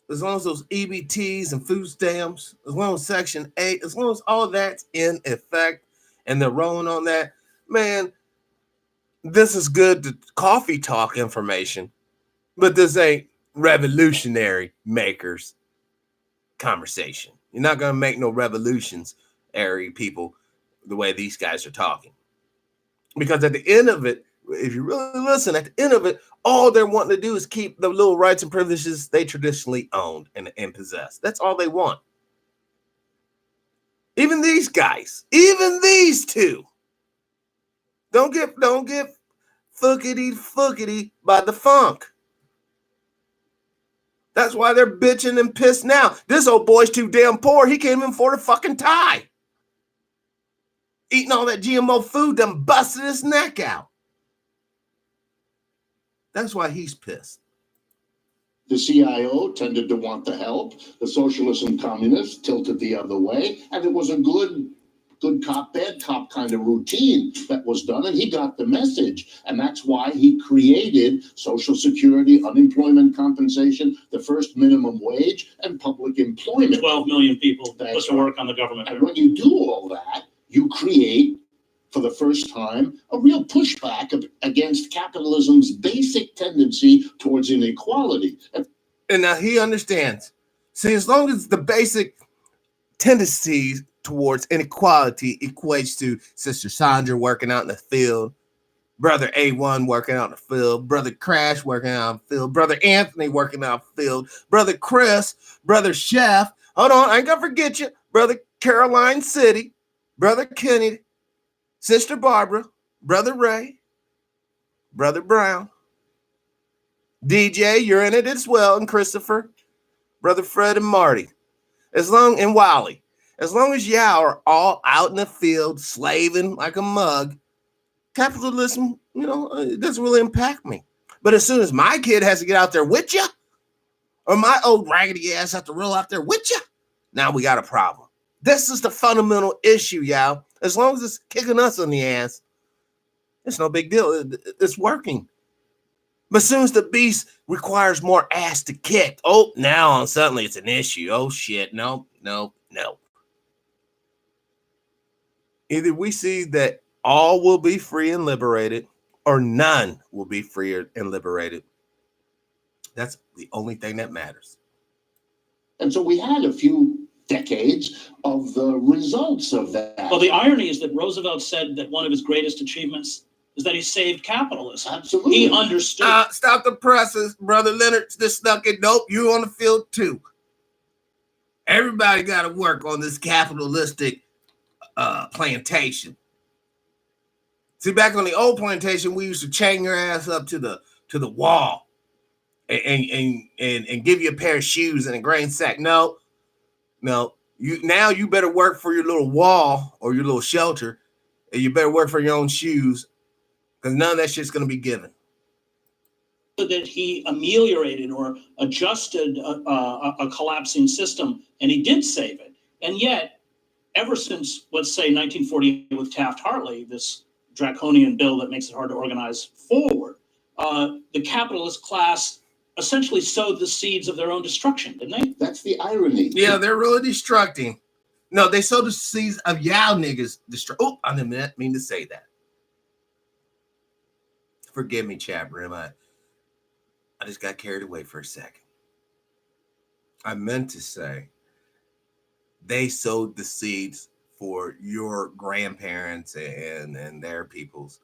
as long as those EBTs and food stamps, as long as Section 8, as long as all of that's in effect and they're rolling on that, man, this is good to coffee talk information, but this ain't revolutionary makers conversation. You're not going to make no revolutionary people the way these guys are talking. Because at the end of it, if you really listen, at the end of it, all they're wanting to do is keep the little rights and privileges they traditionally owned and possessed. That's all they want. Even these guys, even these two, don't get fuckity by the funk. That's why they're bitching and pissed now. This old boy's too damn poor. He can't even afford a fucking tie. Eating all that GMO food done busted his neck out. That's why he's pissed. The CIO tended to want the help. The socialists and communists tilted the other way. And it was a good cop, bad cop kind of routine that was done. And he got the message. And that's why he created Social Security, unemployment compensation, the first minimum wage, and public employment. 12 million people put to work on the government. And when you do all that, you create, for the first time, a real pushback against capitalism's basic tendency towards inequality. And now he understands. See, as long as the basic tendencies towards inequality equates to Sister Sandra working out in the field, Brother A1 working out in the field, Brother Crash working out in the field, Brother Anthony working out in the field, Brother Chris, Brother Chef. Hold on, I ain't gonna forget you. Brother Caroline City, Brother Kenny, Sister Barbara, Brother Ray, Brother Brown, DJ, you're in it as well, and Christopher, Brother Fred and Marty. And Wally. As long as y'all are all out in the field slaving like a mug, capitalism, it doesn't really impact me. But as soon as my kid has to get out there with you, or my old raggedy ass have to roll out there with you, now we got a problem. This is the fundamental issue, y'all. As long as it's kicking us in the ass, it's no big deal. It's working. But as soon as the beast requires more ass to kick, now suddenly it's an issue. Oh, shit. No. Either we see that all will be free and liberated, or none will be free and liberated. That's the only thing that matters. And so we had a few decades of the results of that. Well, the irony is that Roosevelt said that one of his greatest achievements is that he saved capitalism. Absolutely. He understood. Stop the presses, Brother Leonard. Just snuck it. Nope, you on the field too. Everybody got to work on this capitalistic plantation. See, back on the old plantation, we used to chain your ass up to the wall and give you a pair of shoes and a grain sack. No. You better work for your little wall or your little shelter, and you better work for your own shoes, because none of that shit's going to be given. That he ameliorated or adjusted a collapsing system, and he did save it. And yet, ever since, let's say, 1948 with Taft-Hartley, this draconian bill that makes it hard to organize forward, the capitalist class essentially sowed the seeds of their own destruction, didn't they? That's the irony. Yeah, they're really destructing. No, they sowed the seeds of y'all niggas. I didn't mean to say that. Forgive me, chat room. I just got carried away for a second. I meant to say they sowed the seeds for your grandparents and their people's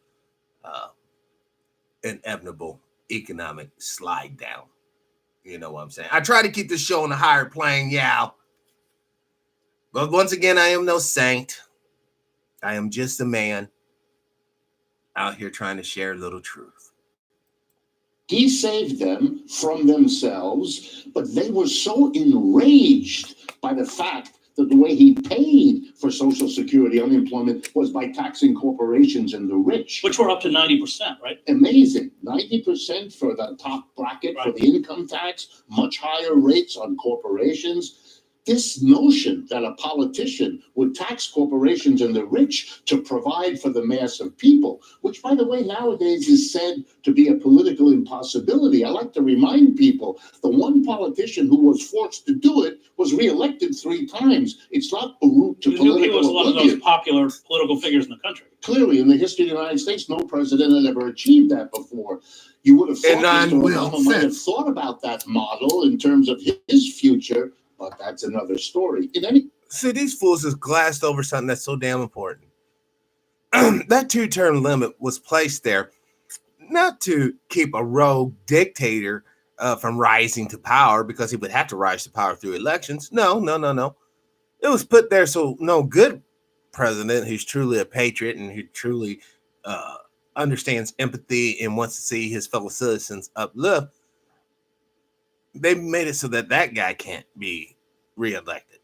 inevitable economic slide down. You know what I'm saying? I try to keep the show on a higher plane, but once again, I am no saint. I am just a man out here trying to share a little truth. He saved them from themselves, but they were so enraged by the fact that the way he paid for Social Security unemployment was by taxing corporations and the rich. Which were up to 90%, right? Amazing. 90% for the top bracket for the income tax, much higher rates on corporations. This notion that a politician would tax corporations and the rich to provide for the mass of people, which, by the way, nowadays is said to be a political impossibility. I like to remind people the one politician who was forced to do it was reelected 3 times. It's not a route to political He was one of those popular political figures in the country. Clearly, in the history of the United States, no president had ever achieved that before. You would have thought Mr. Obama might have thought about that model in terms of his future, but that's another story. See, these fools has glassed over something that's so damn important. That 2-term limit was placed there not to keep a rogue dictator from rising to power, because he would have to rise to power through elections. No. It was put there so no good president who's truly a patriot and who truly understands empathy and wants to see his fellow citizens uplift, they made it so that guy can't be reelected.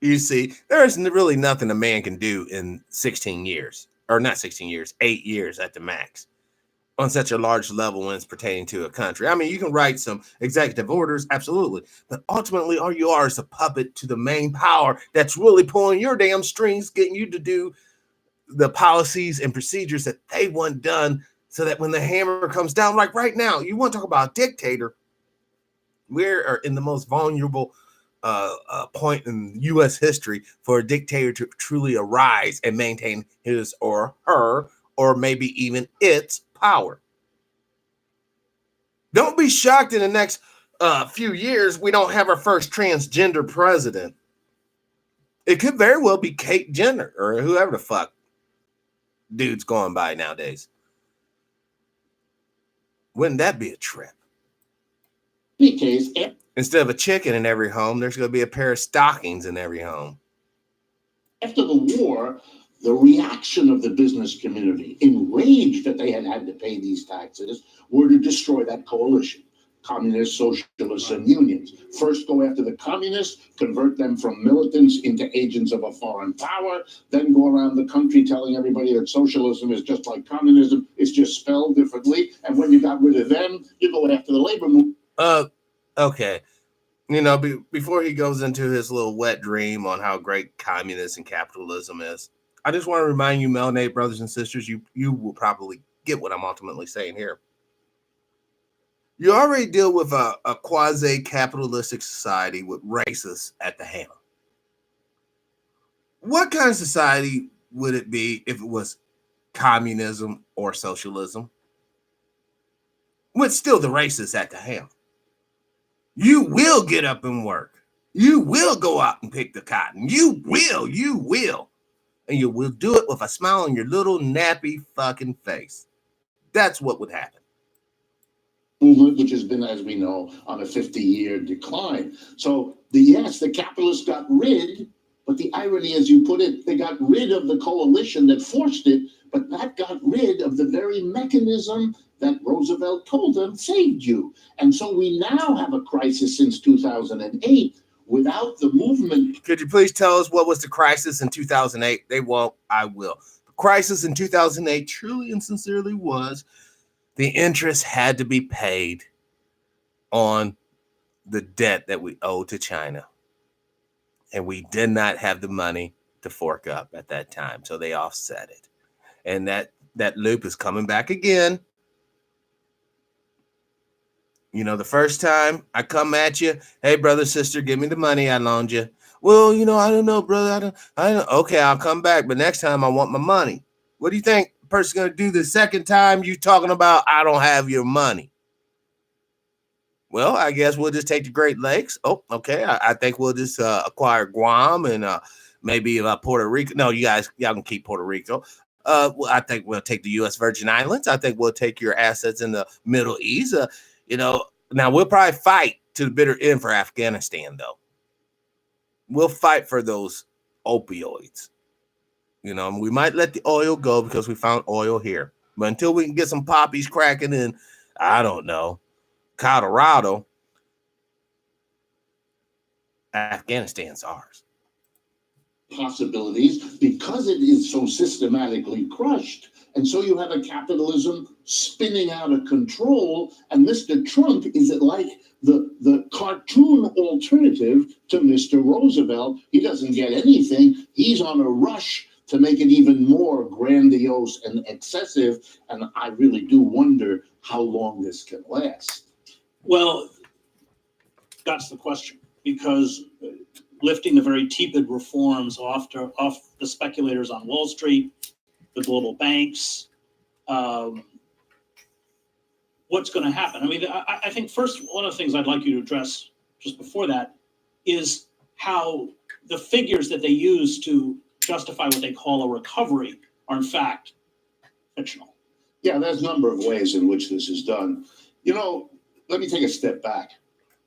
You see, there is really nothing a man can do in 16 years, or not 16 years, 8 years at the max, on such a large level when it's pertaining to a country. I mean, you can write some executive orders, absolutely, but ultimately all you are is a puppet to the main power that's really pulling your damn strings, getting you to do the policies and procedures that they want done, so that when the hammer comes down, like right now, you want to talk about a dictator, we're in the most vulnerable point in U.S. history for a dictator to truly arise and maintain his or her, or maybe even its power. Don't be shocked in the next few years we don't have our first transgender president. It could very well be Kate Jenner or whoever the fuck. dudes going by nowadays. Wouldn't that be a trip? In any case, Instead of a chicken in every home, there's going to be a pair of stockings in every home. after the war, the reaction of the business community, enraged that they had to pay these taxes, were to destroy that coalition. Communists, socialists, and unions. First go after the communists, convert them from militants into agents of a foreign power, then go around the country telling everybody that socialism is just like communism, it's just spelled differently, and when you got rid of them, you go after the labor movement. Okay. You know, before he goes into his little wet dream on how great communism and capitalism is, I just want to remind you, melanated brothers and sisters, you will probably get what I'm ultimately saying here. You already deal with a quasi-capitalistic society with racists at the helm. What kind of society would it be if it was communism or socialism? With still the racists at the helm. You will get up and work. You will go out and pick the cotton. You will. And you will do it with a smile on your little nappy fucking face. That's what would happen. Movement, which has been, as we know, on a 50-year decline. So, the capitalists got rid, but the irony, as you put it, they got rid of the coalition that forced it, but that got rid of the very mechanism that Roosevelt told them saved you. And so we now have a crisis since 2008 without the movement. Could you please tell us what was the crisis in 2008? They won't. I will. The crisis in 2008 truly and sincerely was the interest had to be paid on the debt that we owe to China. And we did not have the money to fork up at that time. So they offset it. And that loop is coming back again. You know, the first time I come at you, hey, brother, sister, give me the money I loaned you. Well, you know, I don't know, brother. I don't. Okay, I'll come back. But next time I want my money. What do you think the person's going to do the second time you talking about I don't have your money? Well, I guess we'll just take the Great Lakes. Oh, okay. I think we'll just acquire Guam and maybe Puerto Rico. No, y'all can keep Puerto Rico. Well, I think we'll take the U.S. Virgin Islands. I think we'll take your assets in the Middle East. You know, now we'll probably fight to the bitter end for Afghanistan, though. We'll fight for those opioids. You know, we might let the oil go because we found oil here. But until we can get some poppies cracking in, I don't know, Colorado, Afghanistan's ours. Possibilities because it is so systematically crushed. And so you have a capitalism spinning out of control. And Mr. Trump is like the cartoon alternative to Mr. Roosevelt. He doesn't get anything. He's on a rush to make it even more grandiose and excessive. And I really do wonder how long this can last. Well, that's the question, because lifting the very tepid reforms off the speculators on Wall Street, the global banks, what's going to happen? I mean, I think first, one of the things I'd like you to address just before that is how the figures that they use to justify what they call a recovery are in fact fictional. Yeah, there's a number of ways in which this is done. You know, let me take a step back.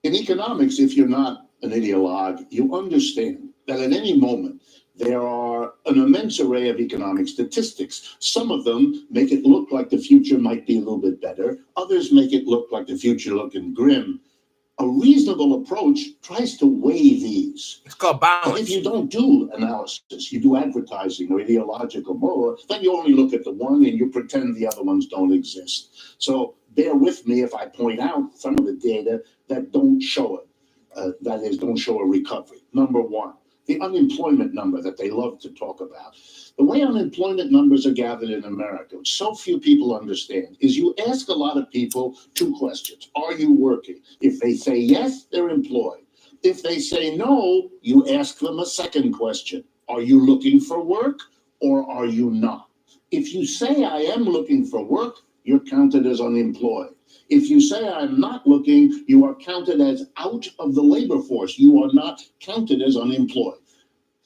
In economics, if you're not an ideologue, you understand that at any moment there are an immense array of economic statistics. Some of them make it look like the future might be a little bit better. Others make it look like the future looking grim. A reasonable approach tries to weigh these. It's called balance. But if you don't do analysis, you do advertising or ideological more, then you only look at the one and you pretend the other ones don't exist. So bear with me if I point out some of the data that don't show it. That is, don't show a recovery. Number one, the unemployment number that they love to talk about. The way unemployment numbers are gathered in America, which so few people understand, is you ask a lot of people two questions. Are you working? If they say yes, they're employed. If they say no, you ask them a second question. Are you looking for work or are you not? If you say I am looking for work, you're counted as unemployed. If you say I'm not looking, you are counted as out of the labor force. You are not counted as unemployed.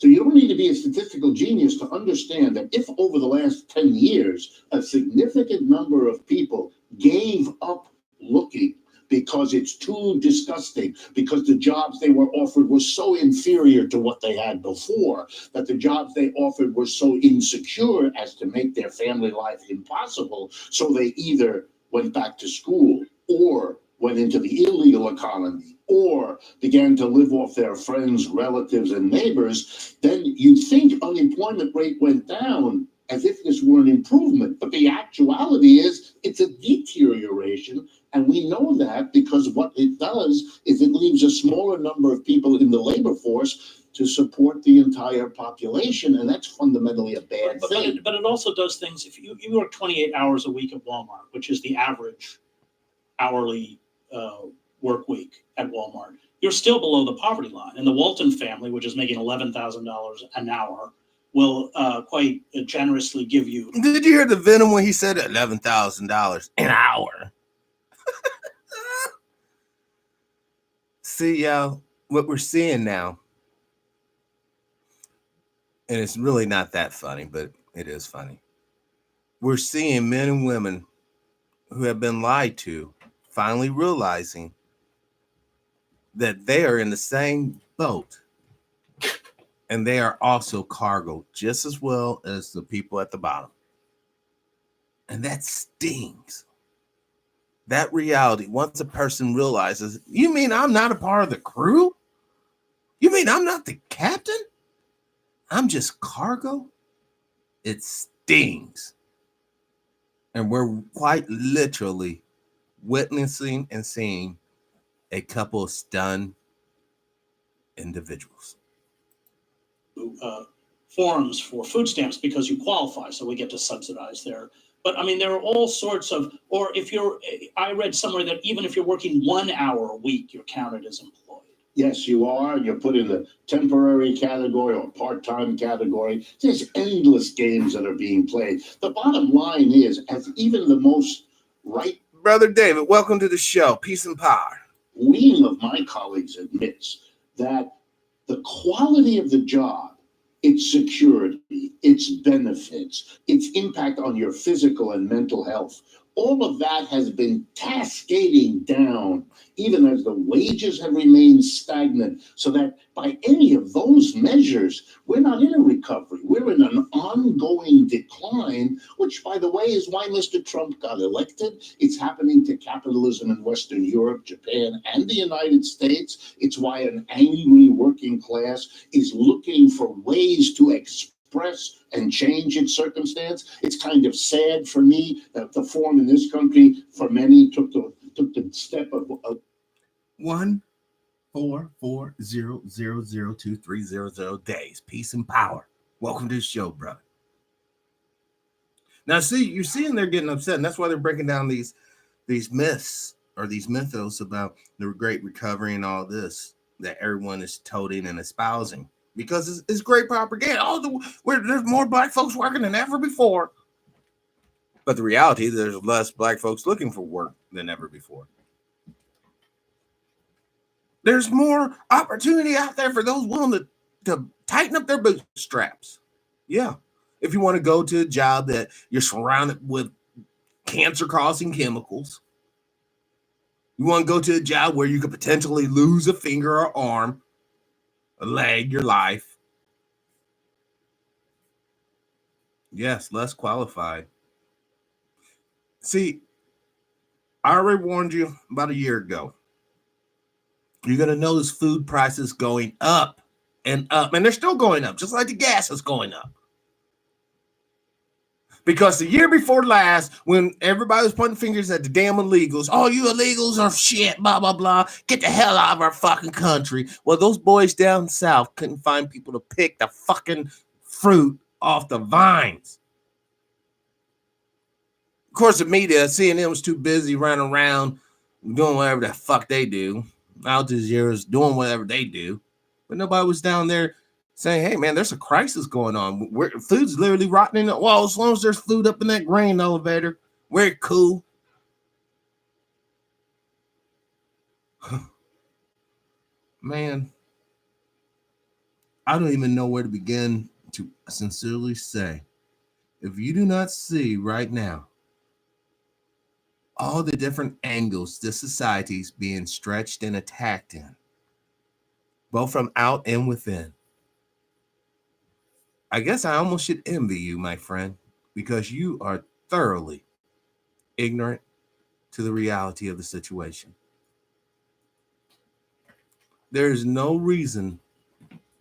So you don't need to be a statistical genius to understand that if over the last 10 years, a significant number of people gave up looking because it's too disgusting, because the jobs they were offered were so inferior to what they had before, that the jobs they offered were so insecure as to make their family life impossible. So they either went back to school or went into the illegal economy or began to live off their friends, relatives, and neighbors, then you'd think unemployment rate went down as if this were an improvement. But the actuality is it's a deterioration. And we know that because what it does is it leaves a smaller number of people in the labor force to support the entire population. And that's fundamentally a bad thing. But it also does things. If you work 28 hours a week at Walmart, which is the average hourly work week at Walmart, you're still below the poverty line. And the Walton family, which is making $11,000 an hour, will quite generously give you. Did you hear the venom when he said $11,000 an hour? See, y'all, what we're seeing now, and it's really not that funny, but it is funny. We're seeing men and women who have been lied to finally realizing that they are in the same boat and they are also cargo just as well as the people at the bottom. And that stings. That reality, once a person realizes, you mean I'm not a part of the crew? You mean I'm not the captain? I'm just cargo? It stings. And we're quite literally witnessing and seeing a couple of stunned individuals. Forms for food stamps because you qualify, so we get to subsidize there. But I mean, there are all sorts of, or if you're, I read somewhere that even if you're working 1 hour a week, you're counted as employed. Yes, you are. You're put in the temporary category or part-time category. There's endless games that are being played. The bottom line is, as even the most right Brother David, welcome to the show. Peace and power. wing of my colleagues admits that the quality of the job, its security, its benefits, its impact on your physical and mental health, all of that has been cascading down, even as the wages have remained stagnant, so that by any of those measures, we're not in a recovery. We're in an ongoing decline, which, by the way, is why Mr. Trump got elected. It's happening to capitalism in Western Europe, Japan, and the United States. It's why an angry working class is looking for ways to express and change its circumstance. It's kind of sad for me that the form in this country, for many, took the step of 144000230 days. Peace and power. Welcome to the show, brother. Now, see, you're seeing they're getting upset, and that's why they're breaking down these myths or these mythos about the Great Recovery and all this that everyone is toting and espousing. Because it's great propaganda. There's more black folks working than ever before. But the reality, there's less black folks looking for work than ever before. There's more opportunity out there for those willing to tighten up their bootstraps. Yeah. If you want to go to a job that you're surrounded with cancer-causing chemicals, you want to go to a job where you could potentially lose a finger or arm, a leg, your life. Yes, less qualified. See, I already warned you about a year ago. You're going to notice food prices going up and up. And they're still going up, just like the gas is going up. Because the year before last, when everybody was pointing fingers at the damn illegals, oh, you illegals are shit, blah, blah, blah. Get the hell out of our fucking country. Well, those boys down south couldn't find people to pick the fucking fruit off the vines. Of course, the media, CNN was too busy running around doing whatever the fuck they do. Al Jazeera's doing whatever they do. But nobody was down there saying, hey, man, there's a crisis going on. Food's literally rotting in the wall. As long as there's food up in that grain elevator, we're cool. Man, I don't even know where to begin to sincerely say, if you do not see right now all the different angles this society is being stretched and attacked in, both from out and within, I guess I almost should envy you, my friend, because you are thoroughly ignorant to the reality of the situation. There is no reason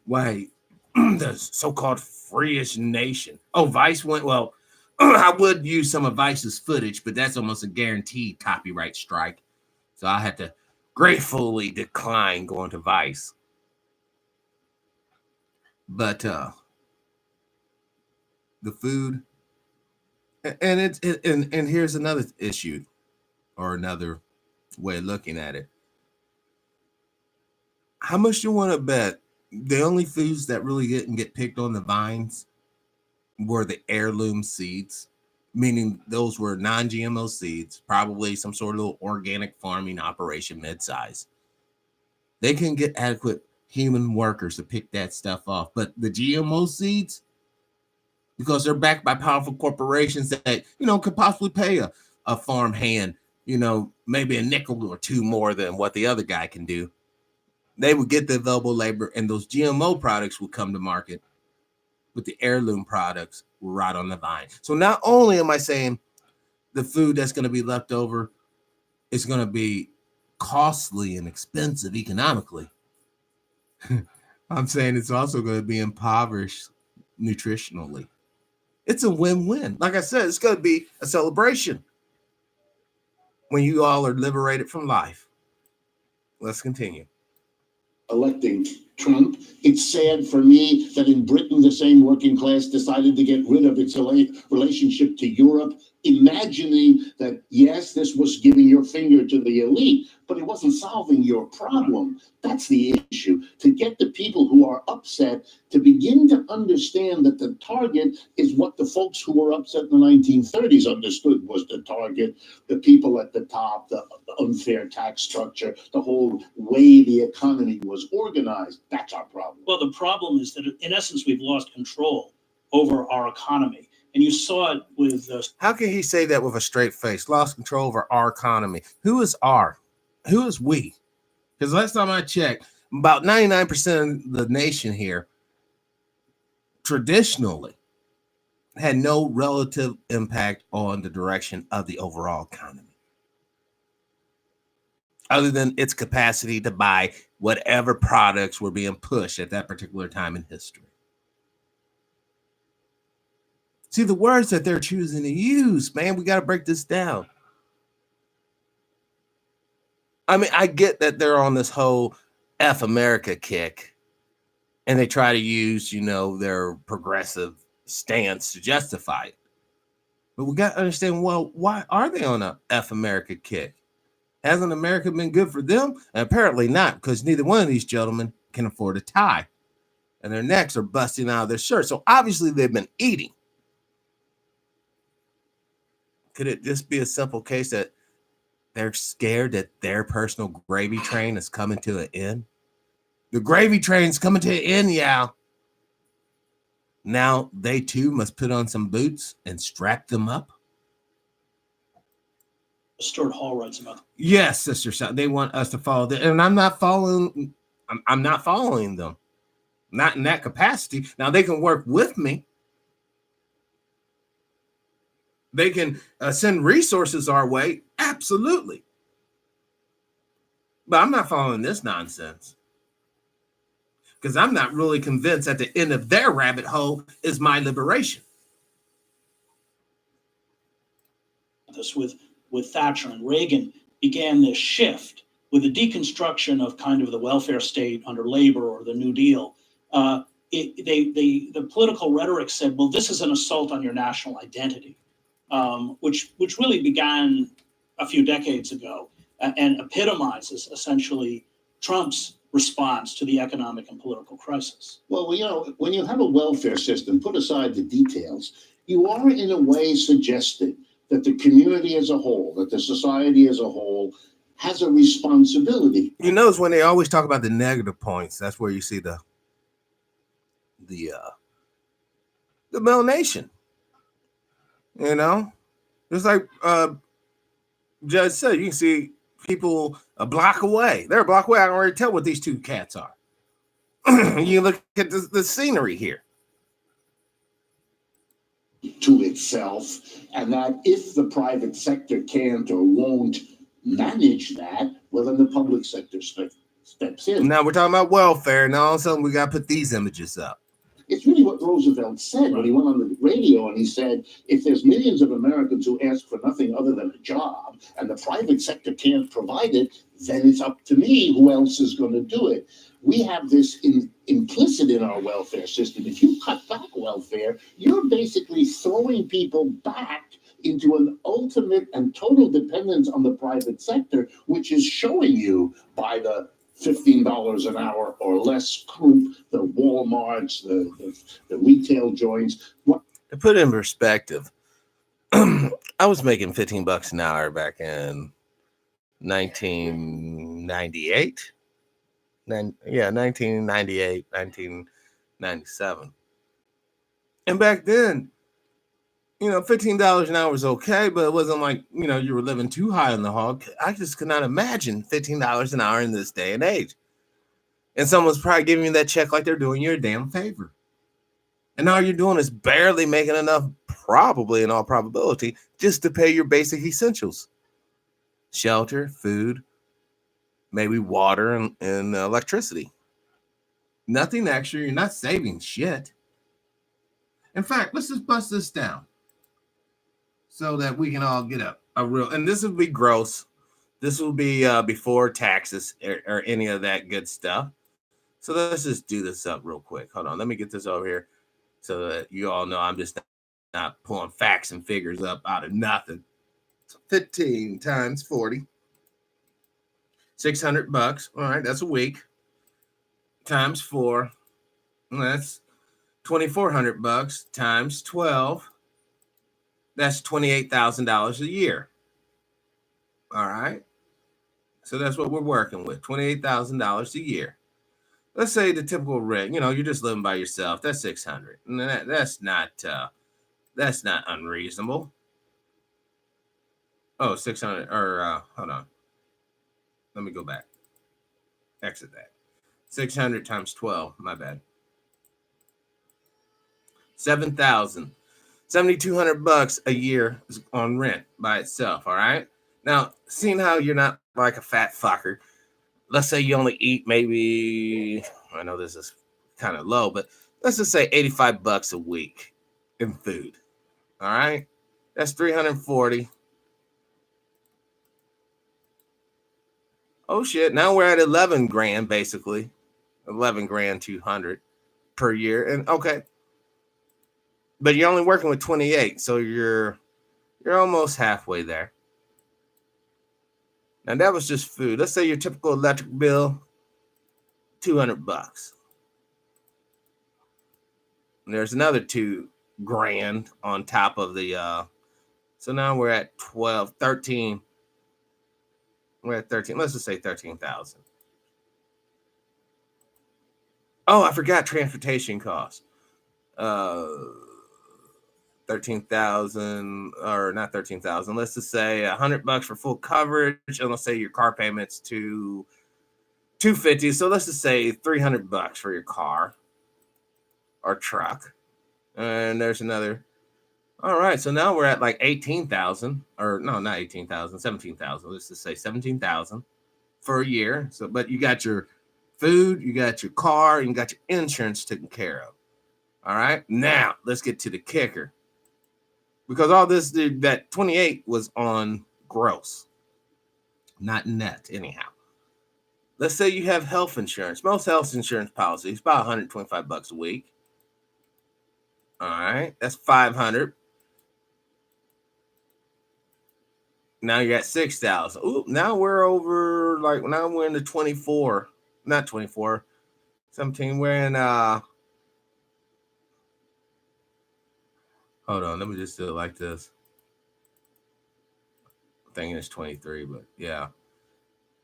why the so-called freeish nation. Oh, Vice went, well, I would use some of Vice's footage, but that's almost a guaranteed copyright strike. So I had to gratefully decline going to Vice. But the food, and here's another issue, or another way of looking at it. How much do you want to bet the only foods that really didn't get picked on the vines were the heirloom seeds? Meaning those were non-GMO seeds, probably some sort of little organic farming operation mid-size. They can get adequate human workers to pick that stuff off. But the GMO seeds, because they're backed by powerful corporations that, could possibly pay a farm hand, maybe a nickel or two more than what the other guy can do. They would get the available labor, and those GMO products would come to market, but the heirloom products were right on the vine. So not only am I saying the food that's going to be left over is going to be costly and expensive economically, I'm saying it's also going to be impoverished nutritionally. It's a win-win. Like I said, it's going to be a celebration when you all are liberated from life. Let's continue. Electing Trump. It's sad for me that in Britain, the same working class decided to get rid of its relationship to Europe, imagining that, yes, this was giving your finger to the elite, but it wasn't solving your problem. That's the issue. To get the people who are upset to begin to understand that the target is what the folks who were upset in the 1930s understood was the target, the people at the top, the unfair tax structure, the whole way the economy was organized. That's our problem. Well, the problem is that in essence, we've lost control over our economy. And you saw it with... How can he say that with a straight face? Lost control over our economy. Who is our? Who is we? Because last time I checked, about 99% of the nation here traditionally had no relative impact on the direction of the overall economy, other than its capacity to buy whatever products were being pushed at that particular time in history. See, the words that they're choosing to use, man, we got to break this down. I mean, I get that they're on this whole F America kick, and they try to use, their progressive stance to justify it. But we got to understand, well, why are they on a F America kick? Hasn't America been good for them? And apparently not, because neither one of these gentlemen can afford a tie, and their necks are busting out of their shirts. So obviously they've been eating. Could it just be a simple case that they're scared that their personal gravy train is coming to an end? The gravy train's coming to an end, yeah. Now they too must put on some boots and strap them up. Stuart Hall writes about. Yes, Sister. They want us to follow them, and I'm not following. I'm not following them, not in that capacity. Now they can work with me. They can send resources our way, absolutely. But I'm not following this nonsense, because I'm not really convinced at the end of their rabbit hole is my liberation. This with Thatcher and Reagan began this shift with the deconstruction of kind of the welfare state under labor or the New Deal. The political rhetoric said, well, this is an assault on your national identity, which really began a few decades ago and epitomizes essentially Trump's response to the economic and political crisis. Well, when you have a welfare system, put aside the details, you are in a way suggesting that the community as a whole, that the society as a whole has a responsibility. You notice when they always talk about the negative points, that's where you see the the male nation. You know, just like Judge said, you can see people a block away. They're a block away. I can already tell what these two cats are. You look at the scenery here. To itself, and that if the private sector can't or won't manage that, well, then the public sector steps in. Now we're talking about welfare, and all of a sudden we got to put these images up. It's really what Roosevelt said when he went on the radio and he said, if there's millions of Americans who ask for nothing other than a job and the private sector can't provide it, then it's up to me. Who else is going to do it? We have this implicit in our welfare system. If you cut back welfare, you're basically throwing people back into an ultimate and total dependence on the private sector, which is showing you by the $15 an hour or less group, the Walmarts, the retail joints. To put it in perspective, I was making $15 an hour back in 1998. 1998, 1997. And back then, $15 an hour was okay, but it wasn't like, you were living too high on the hog. I just could not imagine $15 an hour in this day and age. And someone's probably giving you that check like they're doing you a damn favor. And all you're doing is barely making enough, probably in all probability, just to pay your basic essentials. Shelter, food, maybe water and electricity. Nothing extra. You're not saving shit. In fact, let's just bust this down so that we can all get a real, and this will be gross. This will be before taxes or any of that good stuff. So let's just do this up real quick. Hold on. Let me get this over here so that you all know I'm just not pulling facts and figures up out of nothing. So 15 times 40. $600. All right, that's a week. Times 4. That's $2,400 times 12. That's $28,000 a year. All right. So that's what we're working with. $28,000 a year. Let's say the typical rent, you're just living by yourself. That's $600. And that's not unreasonable. Oh, 600 or hold on. Let me go back. Exit that. 600 times 12. My bad. 7,000. $7,200 a year on rent by itself. All right. Now, seeing how you're not like a fat fucker, let's say you only eat maybe, I know this is kind of low, but let's just say $85 a week in food. All right. That's $340. Oh shit. Now we're at 11 grand, basically. 11 grand 200 per year. And okay. But you're only working with 28, so you're almost halfway there. And that was just food. Let's say your typical electric bill, $200. And there's another $2 grand on top of the so now we're at 13. We're at 13. Let's just say 13,000. Oh, I forgot transportation costs. 13,000 or not 13,000. Let's just say $100 for full coverage, and let's say your car payments to $250. So let's just say $300 for your car or truck. And there's another. All right, so now we're at like 18,000, or no, not 18,000, 17,000. Let's just say 17,000 for a year. So, but you got your food, you got your car, and you got your insurance taken care of. All right, now let's get to the kicker. Because all this, that 28 was on gross, not net anyhow. Let's say you have health insurance. Most health insurance policies about $125 a week. All right, that's $500. Now you're at 6,000. Ooh, now we're over, like, now we're in the 24, not 24, 17. We're in, hold on, let me just do it like this. I'm thinking it's 23, but yeah.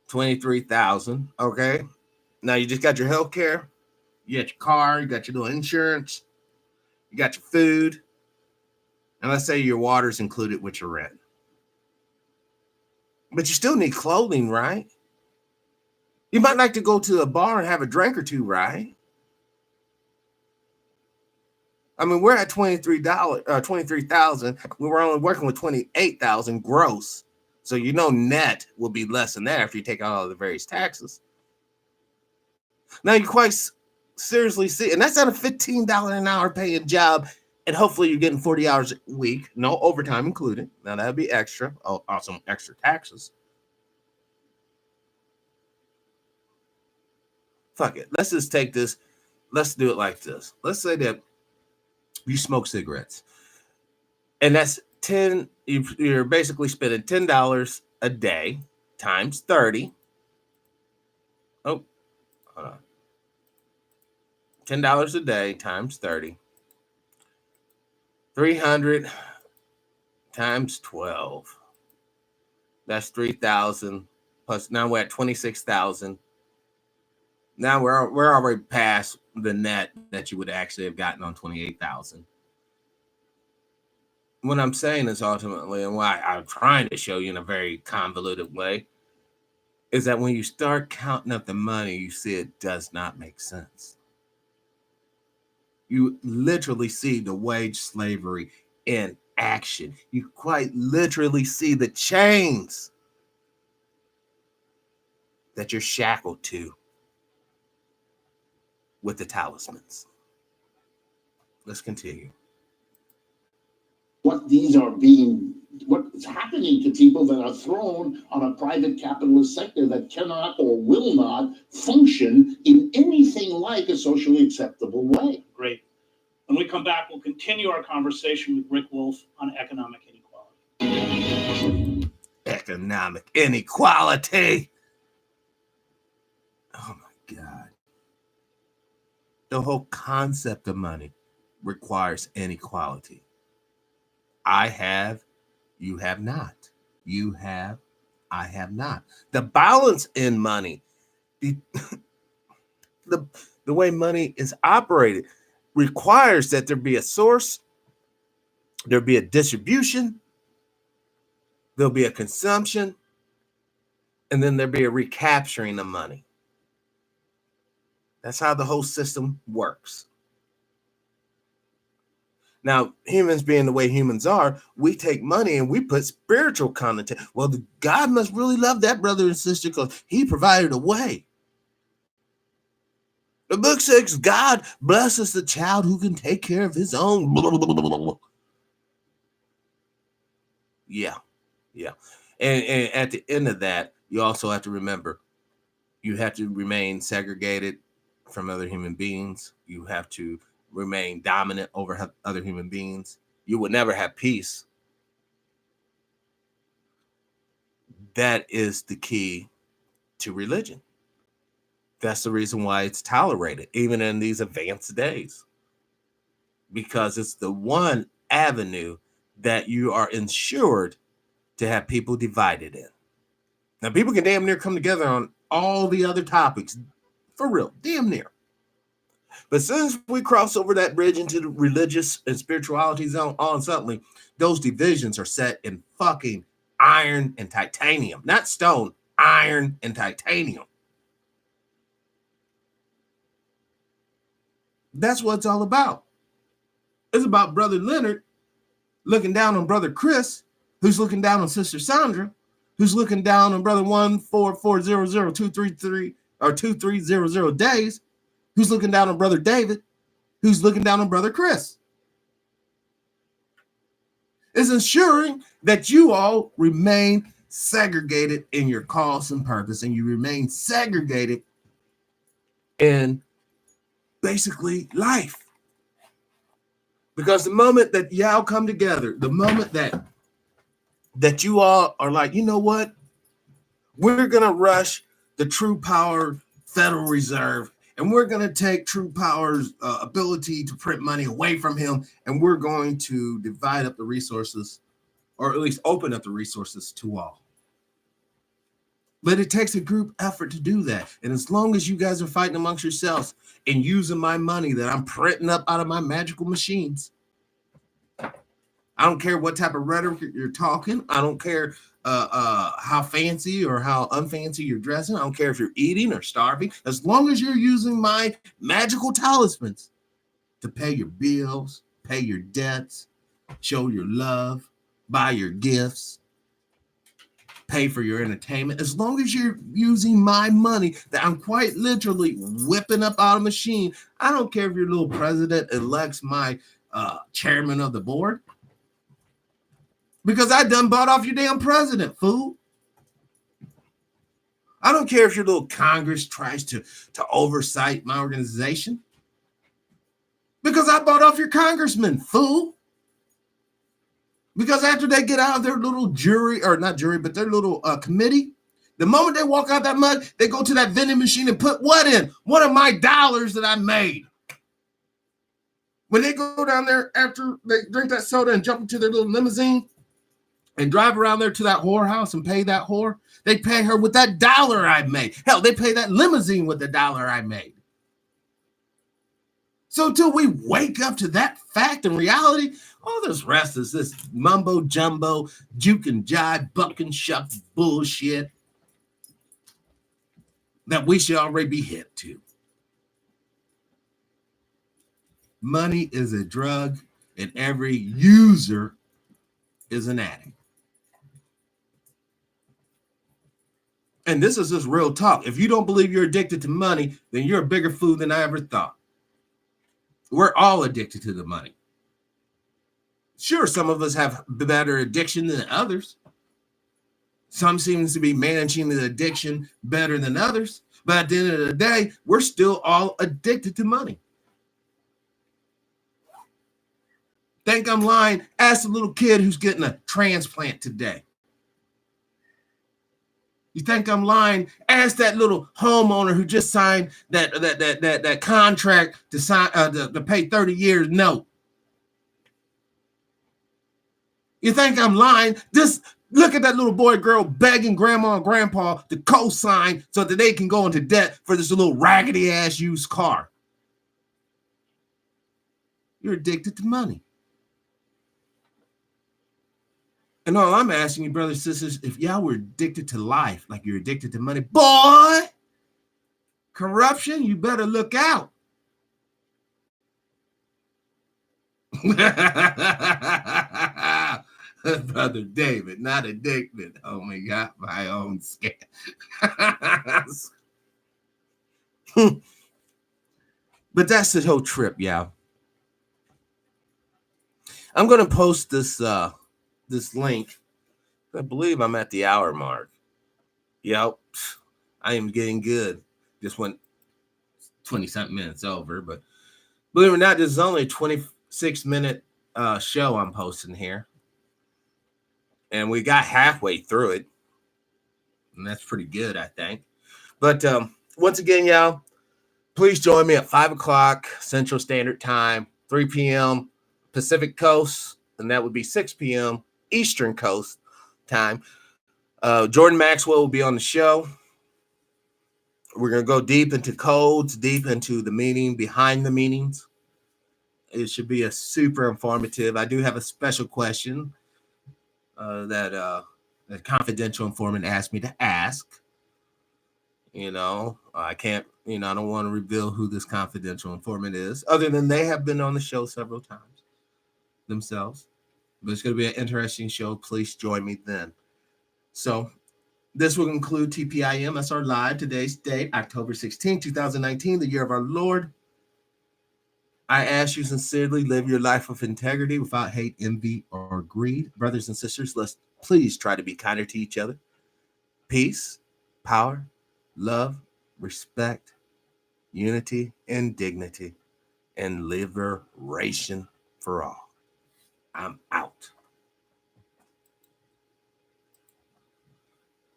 23,000. Okay. Now you just got your health care. You got your car, you got your little insurance, you got your food, and let's say your water's included with your rent. But you still need clothing, right? You might like to go to a bar and have a drink or two, right? I mean, we're at $23,000. We were only working with 28,000 gross. So net will be less than that if you take out all the various taxes. Now you quite seriously see, and that's at a $15 an hour paying job, and hopefully you're getting 40 hours a week, no overtime included. Now that'd be extra, also extra taxes. Fuck it. Let's just take this. Let's do it like this. Let's say that you smoke cigarettes, and that's 10. You're basically spending $10 a day times 30. Oh, hold on. $10 a day times 30. 300 times 12. That's 3,000 plus. Now we're at 26,000. Now we're already past the net that you would actually have gotten on 28,000. What I'm saying is ultimately, and why I'm trying to show you in a very convoluted way, is that when you start counting up the money, you see it does not make sense. You literally see the wage slavery in action. You quite literally see the chains that you're shackled to with the talismans. Let's continue. What's happening to people that are thrown on a private capitalist sector that cannot or will not function in anything like a socially acceptable way. Great. When we come back, we'll continue our conversation with Rick Wolff on economic inequality. Economic inequality. Oh my God. The whole concept of money requires inequality. I have, you have not. You have, I have not. The balance in money, the way money is operated, requires that there be a source, there be a distribution, there'll be a consumption, and then there'll be a recapturing of money. That's how the whole system works. Now, humans being the way humans are, we take money and we put spiritual connotation. Well, God must really love that brother and sister because he provided a way. The book says God blesses the child who can take care of his own. Yeah. And at the end of that, you also have to remember, you have to remain segregated from other human beings. You have to remain dominant over other human beings. You would never have peace. That is the key to religion. That's the reason why it's tolerated, even in these advanced days, because it's the one avenue that you are insured to have people divided in. Now, people can damn near come together on all the other topics, for real, damn near. But since we cross over that bridge into the religious and spirituality zone, all suddenly, those divisions are set in fucking iron and titanium, not stone, iron and titanium. That's what it's all about. It's about Brother Leonard looking down on Brother Chris, who's looking down on Sister Sandra, who's looking down on Brother 14400-233 or 2300 days, who's looking down on Brother David, who's looking down on Brother Chris. It's ensuring that you all remain segregated in your cause and purpose, and you remain segregated in basically life. Because the moment that y'all come together, the moment that you all are like, you know what? We're going to rush the True Power Federal Reserve, and we're going to take True Power's ability to print money away from him, and we're going to divide up the resources, or at least open up the resources to all. But it takes a group effort to do that. And as long as you guys are fighting amongst yourselves and using my money that I'm printing up out of my magical machines, I don't care what type of rhetoric you're talking. I don't care how fancy or how unfancy you're dressing. I don't care if you're eating or starving. As long as you're using my magical talismans to pay your bills, pay your debts, show your love, buy your gifts, pay for your entertainment, as long as you're using my money that I'm quite literally whipping up out of a machine, I don't care if your little president elects my chairman of the board, because I done bought off your damn president, fool. I don't care if your little Congress tries to oversight my organization, because I bought off your congressman, fool. Because after they get out of their little jury, or not jury, but their little committee, the moment they walk out that mud, they go to that vending machine and put what in? One of my dollars that I made. When they go down there after they drink that soda and jump into their little limousine and drive around there to that whorehouse and pay that whore, they pay her with that dollar I made. Hell, they pay that limousine with the dollar I made. So until we wake up to that fact and reality, all this rest is this mumbo jumbo, juke and jive, buck and shuck bullshit that we should already be hip to. Money is a drug, and every user is an addict. And this is just real talk. If you don't believe you're addicted to money, then you're a bigger fool than I ever thought. We're all addicted to the money. Sure, some of us have better addiction than others. Some seems to be managing the addiction better than others. But at the end of the day, we're still all addicted to money. Think I'm lying? Ask the little kid who's getting a transplant today. You think I'm lying? Ask that little homeowner who just signed that contract to sign to pay 30 years note. You think I'm lying? Just look at that little boy, girl begging grandma and grandpa to co-sign so that they can go into debt for this little raggedy ass used car. You're addicted to money. And all I'm asking you, brothers and sisters, if y'all were addicted to life like you're addicted to money, boy, corruption, you better look out. Brother David, not addicted. Oh my God, my own skin. But that's the whole trip, y'all. I'm going to post this link. I believe I'm at the hour mark. Yep, I am getting good. Just went 20-something minutes over, but believe it or not, this is only a 26-minute show I'm posting here. And we got halfway through it. And that's pretty good, I think. But once again, y'all, please join me at 5 o'clock Central Standard Time, 3 p.m. Pacific Coast, and that would be 6 p.m. Eastern Coast time. Jordan Maxwell will be on the show. We're going to go deep into codes, deep into the meaning behind the meanings. It should be a super informative. I do have a special question that a confidential informant asked me to ask. I can't, I don't want to reveal who this confidential informant is, other than they have been on the show several times themselves. But it's going to be an interesting show. Please join me then. So this will conclude TPIM SR Live. Today's date, October 16, 2019, the year of our Lord. I ask you sincerely, live your life with integrity without hate, envy, or greed. Brothers and sisters, let's please try to be kinder to each other. Peace, power, love, respect, unity, and dignity, and liberation for all. I'm out.